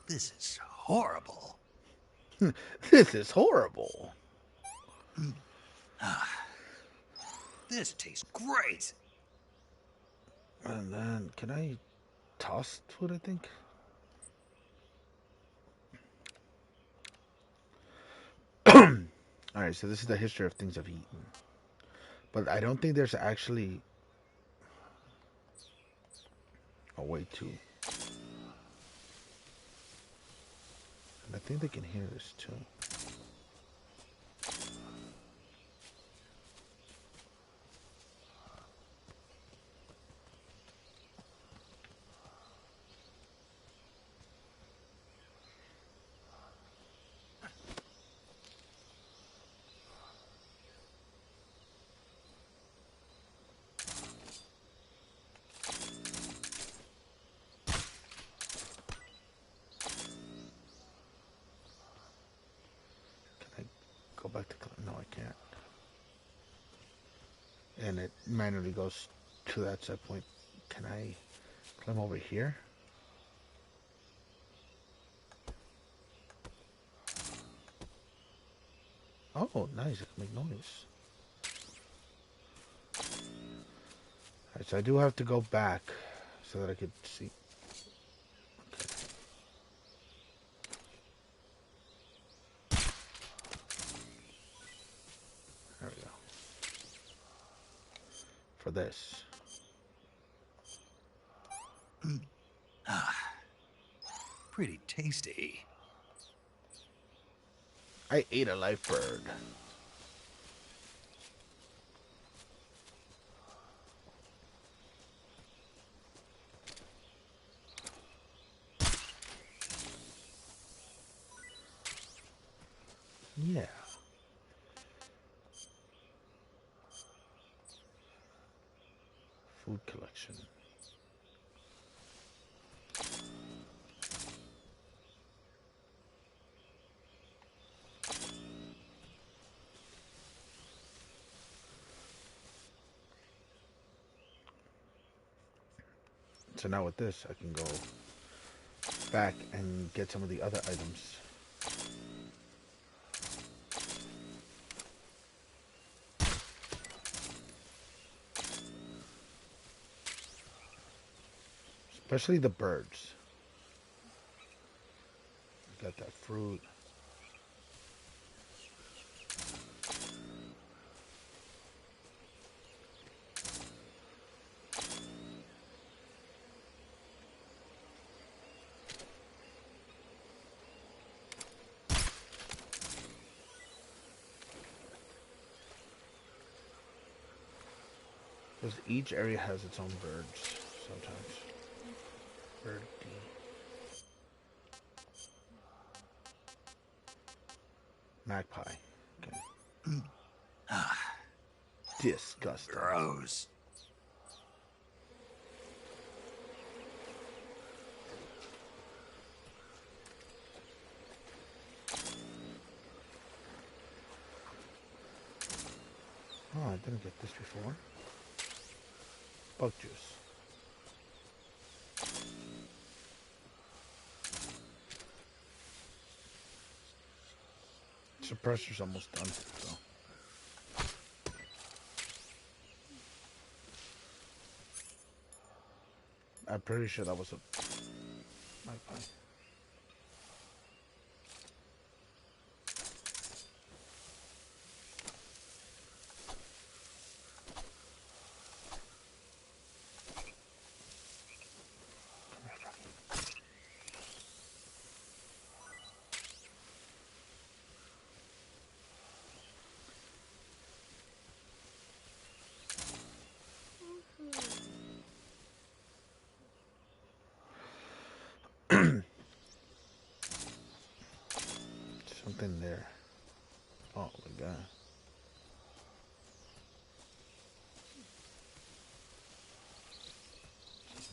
This is horrible. This is horrible. This tastes great. And then, can I toss food, I think? Alright, so this is the history of things I've eaten. But I don't think there's actually a way to. And I think they can hear this too. Go back to no, I can't. And it manually goes to that set point. Can I climb over here? Oh, nice! I can make noise. Alright, so I do have to go back so that I could see. There we go. For this. Pretty tasty. I ate a live bird. Yeah. Food collection. So now with this, I can go back and get some of the other items. Especially the birds. Got that fruit. Because each area has its own birds sometimes. Bird D. Magpie. Okay. Disgusting. Gross. Oh, I didn't get this before. Bug juice. Suppressor's almost done, so. I'm pretty sure that was a magpie. Something there. Oh my god.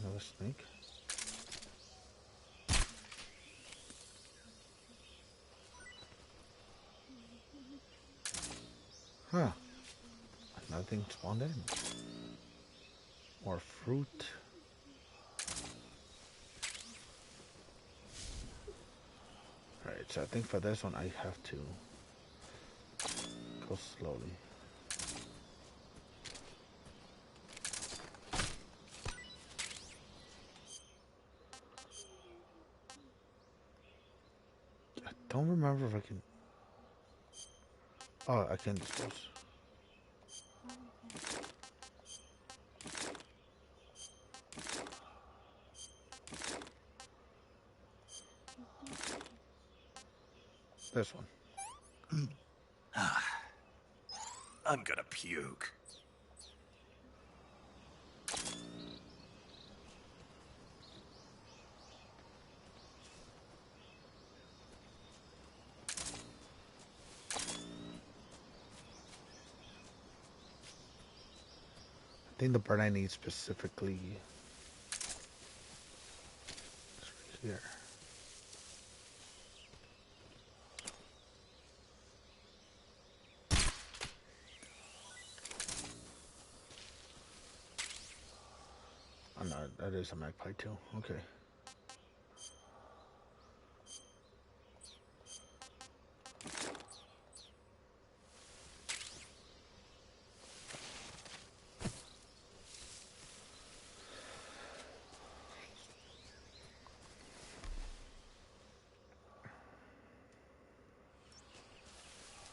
Another snake. Huh. Nothing spawned in. More fruit. Alright, so I think for this one I have to go slowly. I don't remember if I can... Oh, I can dispose. This one. I'm gonna puke. I think the bird I need specifically is right here. Oh no, that is a magpie too. Okay.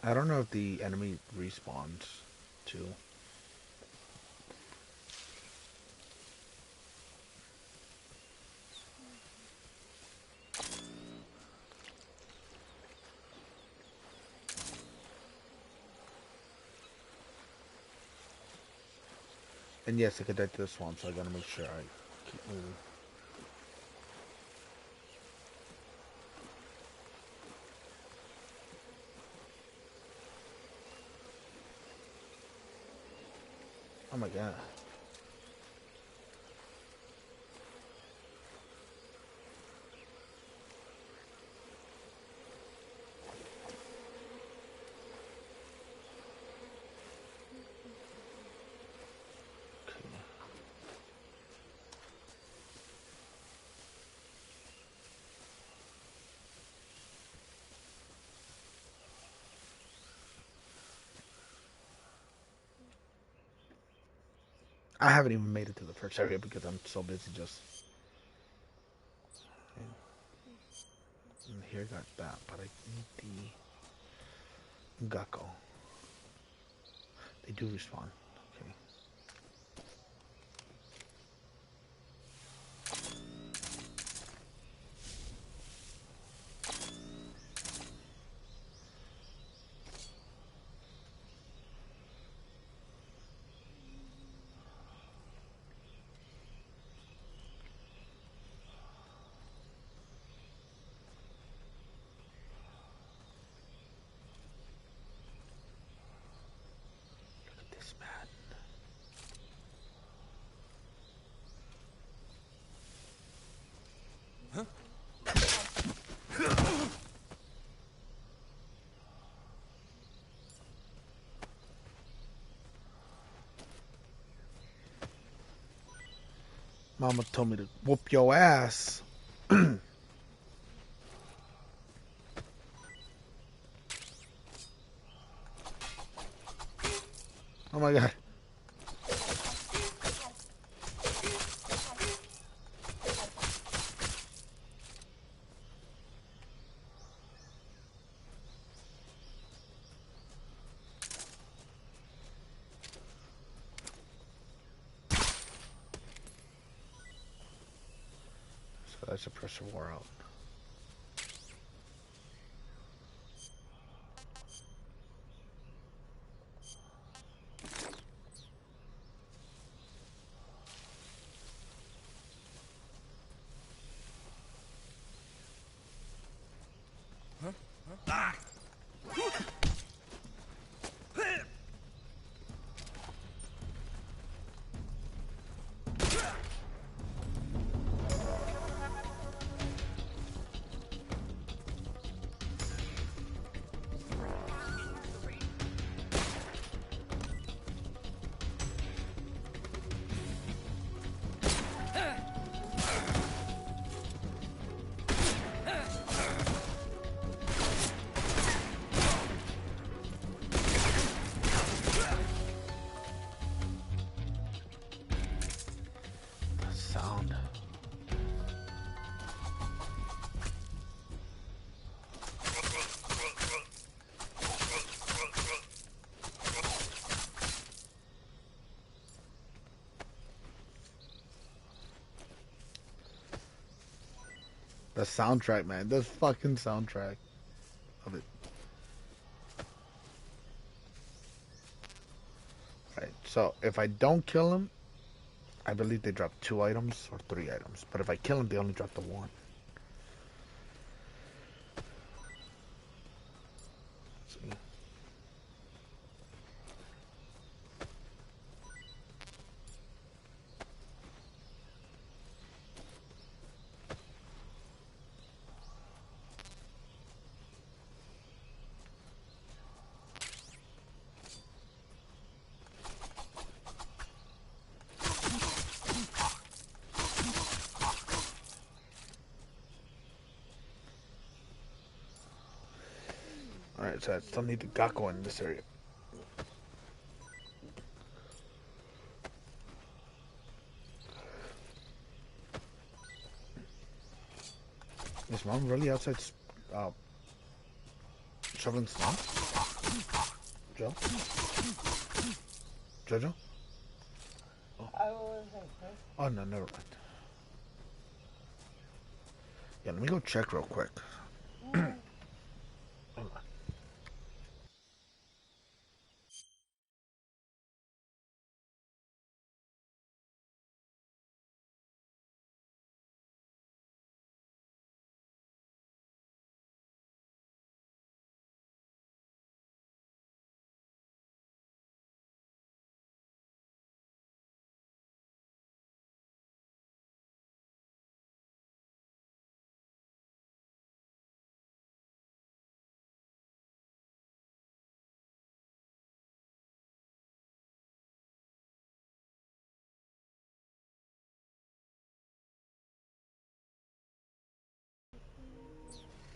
I don't know if the enemy respawns too. And yes, I could die to the swamp, so I gotta make sure I keep moving. Oh my god. I haven't even made it to the first area because I'm so busy just... And here got that, but I need the Gecko. They do respawn. Okay. Look at this man. Mama told me to whoop your ass. Oh my god. So that's a pressure war out. The soundtrack, man. The fucking soundtrack of it. Right. So if I don't kill him, I believe they drop 2 items or 3 items. But if I kill him, they only drop the 1. Alright, so I still need the Gakko in this area. Is Mom really outside shoveling snow? Joe? Jojo? Oh, no, never mind. Yeah, let me go check real quick. Hold on.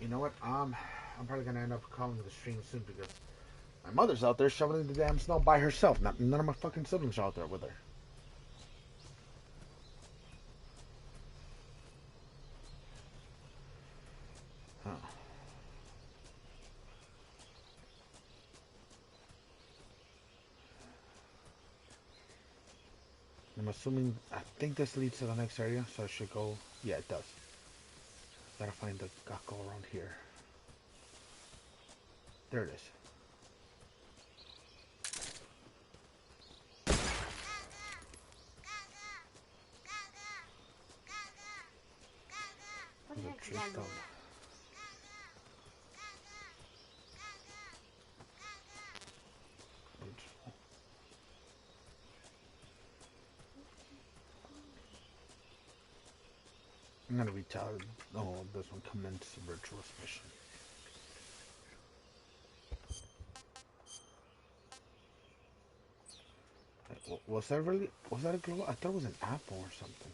You know what? I'm probably gonna end up calling the stream soon because my mother's out there shoveling the damn snow by herself. None of my fucking siblings are out there with her. Huh. I'm assuming, I think this leads to the next area, so I should go. Yeah, it does. Gotta find the Gakko around here. There it is. There's a tree stump. I'm gonna reach out. Oh, this one, commence virtuous mission. Was that really? Was that a glow? I thought it was an apple or something.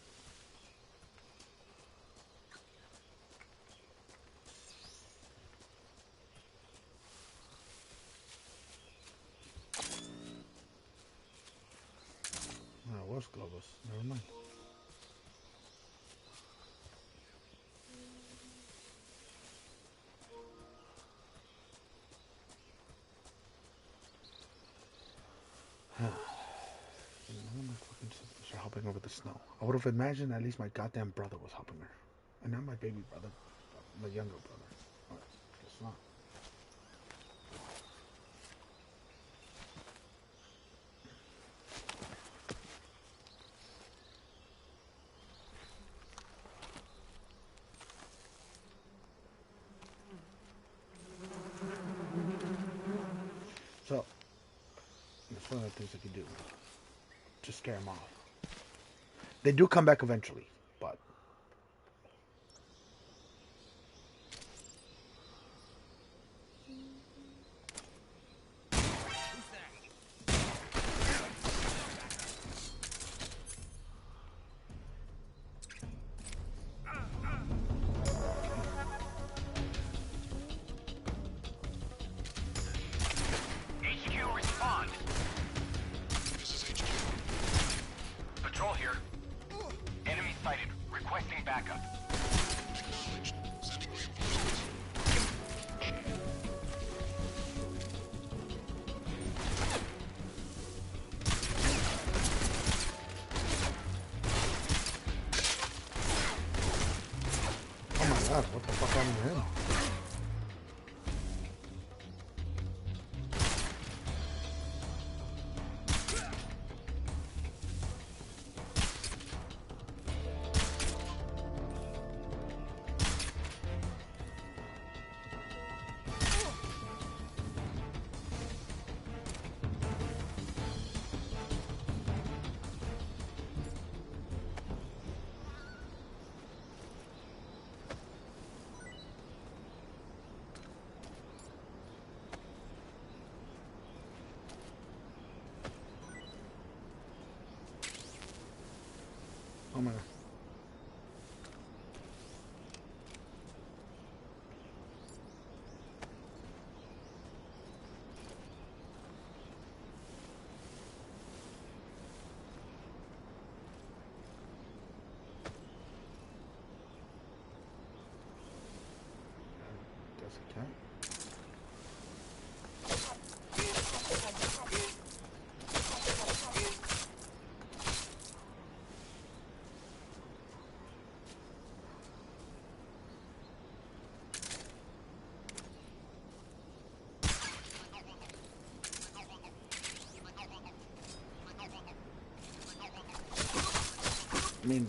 No, it was globus. Never mind. Start helping her with the snow. I would have imagined at least my goddamn brother was helping her, and not my baby brother, my younger brother. All right, guess not. So, that's one of the things I can do. Just scare them off. They do come back eventually, but... HQ, respond. This is HQ. Patrol here. Enemy sighted. Request God, what the fuck happened to him? Oh my God. Guess I can't. I mean,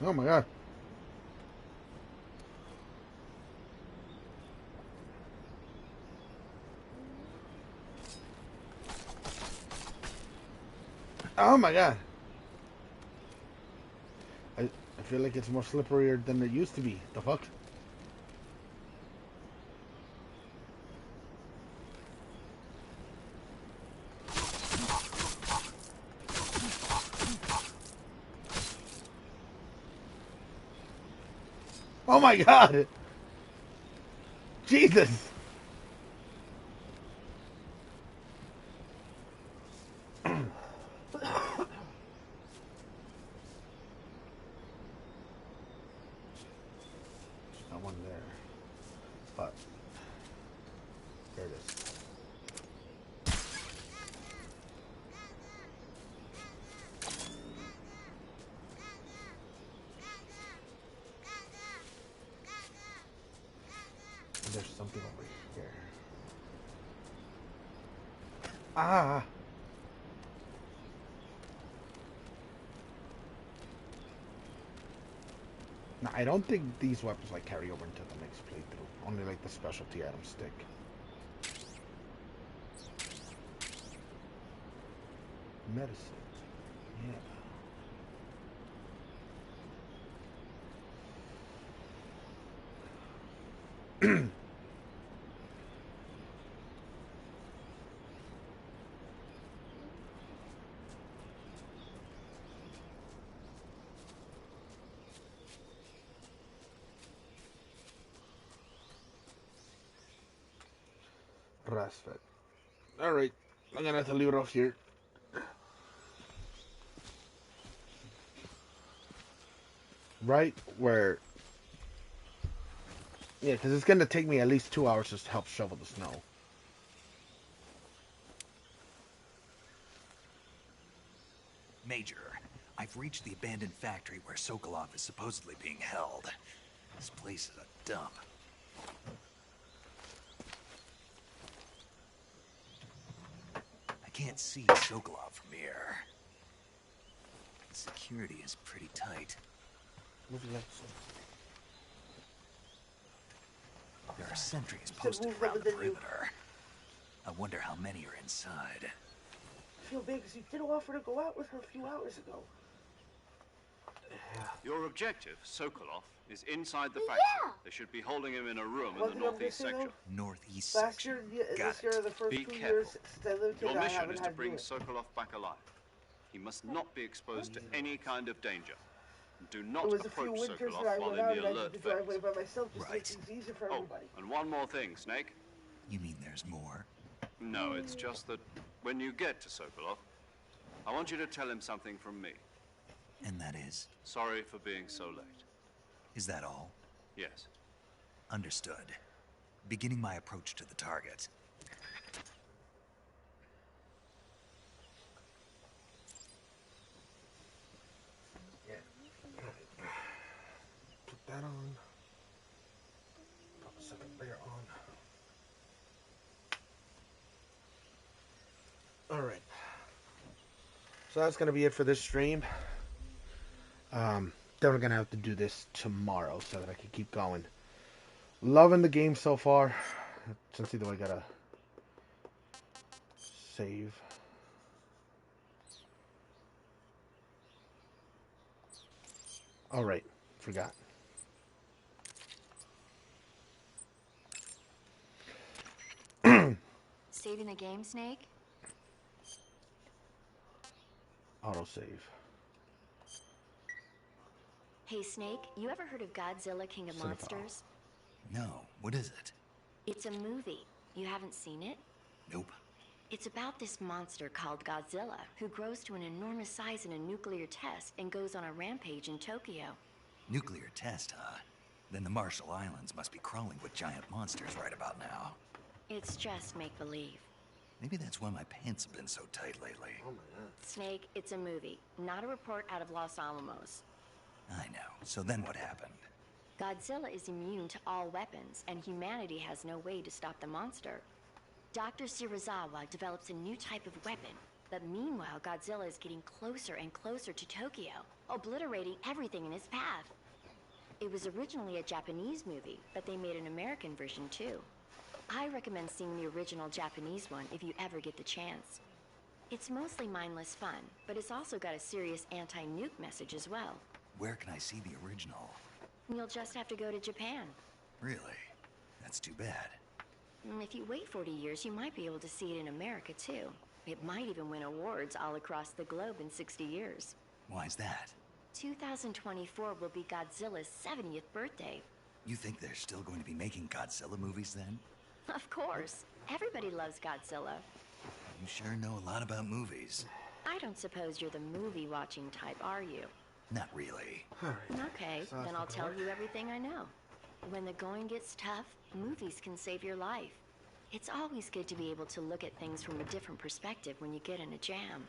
oh my God. Oh my God. I feel like it's more slipperier than it used to be. The fuck? Oh my God. Jesus. Not one there. But there it is. And there's something over here. Ah. Now, I don't think these weapons like carry over into the next playthrough. Only like the specialty item stick. Medicine. Yeah. Rasfed. Alright, I'm gonna have to leave it off here. Right where... Yeah, because it's gonna take me at least 2 hours just to help shovel the snow. Major, I've reached the abandoned factory where Sokolov is supposedly being held. This place is a dump. I can't see Sokolov from here. Security is pretty tight. There are sentries posted around the perimeter. I wonder how many are inside. I feel bad because you did offer to go out with her a few hours ago. Your objective, Sokolov, is inside the factory. Yeah. They should be holding him in a room in the northeast section. Northeast Last section. year, Got this year, the first Be 2 careful. years, since I lived here, Your I mission haven't is had to to bring do it. Sokolov back alive. He must not be exposed to any kind of danger. Do not It was a few approach winters Sokolov that I while went in out the and I did alert the phase. driveway by myself just to make Right. things easier for Oh, everybody. and one more thing, Snake. You mean there's more? No, it's just that when you get to Sokolov, I want you to tell him something from me. And that is? Sorry for being so late. Is that all? Yes. Understood. Beginning my approach to the target. Put that on. Put the second layer on. Alright. So that's going to be it for this stream. Definitely going to have to do this tomorrow so that I can keep going. Loving the game so far. Let's see, do I got to save? Alright. Forgot. Saving the game, Snake? Autosave. Hey, Snake, you ever heard of Godzilla, King of Cinefile. Monsters? No, what is it? It's a movie. You haven't seen it? Nope. It's about this monster called Godzilla, who grows to an enormous size in a nuclear test and goes on a rampage in Tokyo. Nuclear test, huh? Then the Marshall Islands must be crawling with giant monsters right about now. It's just make-believe. Maybe that's why my pants have been so tight lately. Oh my god. Snake, it's a movie, not a report out of Los Alamos. I know. So then what happened? Godzilla is immune to all weapons, and humanity has no way to stop the monster. Dr. Shirazawa develops a new type of weapon, but meanwhile Godzilla is getting closer and closer to Tokyo, obliterating everything in his path. It was originally a Japanese movie, but they made an American version too. I recommend seeing the original Japanese one if you ever get the chance. It's mostly mindless fun, but it's also got a serious anti-nuke message as well. Where can I see the original? You'll just have to go to Japan. Really? That's too bad. If you wait 40 years, you might be able to see it in America too. It might even win awards all across the globe in 60 years. Why's that? 2024 will be Godzilla's 70th birthday. You think they're still going to be making Godzilla movies then? Of course. Everybody loves Godzilla. You sure know a lot about movies. I don't suppose you're the movie-watching type, are you? Not really. Okay, then I'll tell you everything I know. When the going gets tough, movies can save your life. It's always good to be able to look at things from a different perspective when you get in a jam.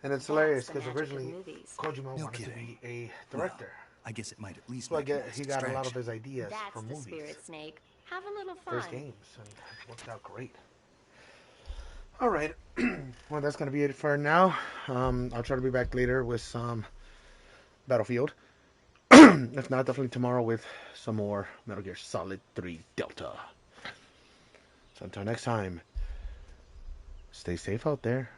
And it's That's hilarious the because magic of originally movies. Kojima No wanted kidding. to be a director. Well, I guess it might at least So I make a get nice he got a lot of distraction. his ideas That's from the movies. spirit, Snake. Have a little For his fun. games, and it worked out great. All right, well that's gonna be it for now. I'll try to be back later with some Battlefield. If not, definitely tomorrow with some more Metal Gear Solid 3 Delta. So until next time, stay safe out there.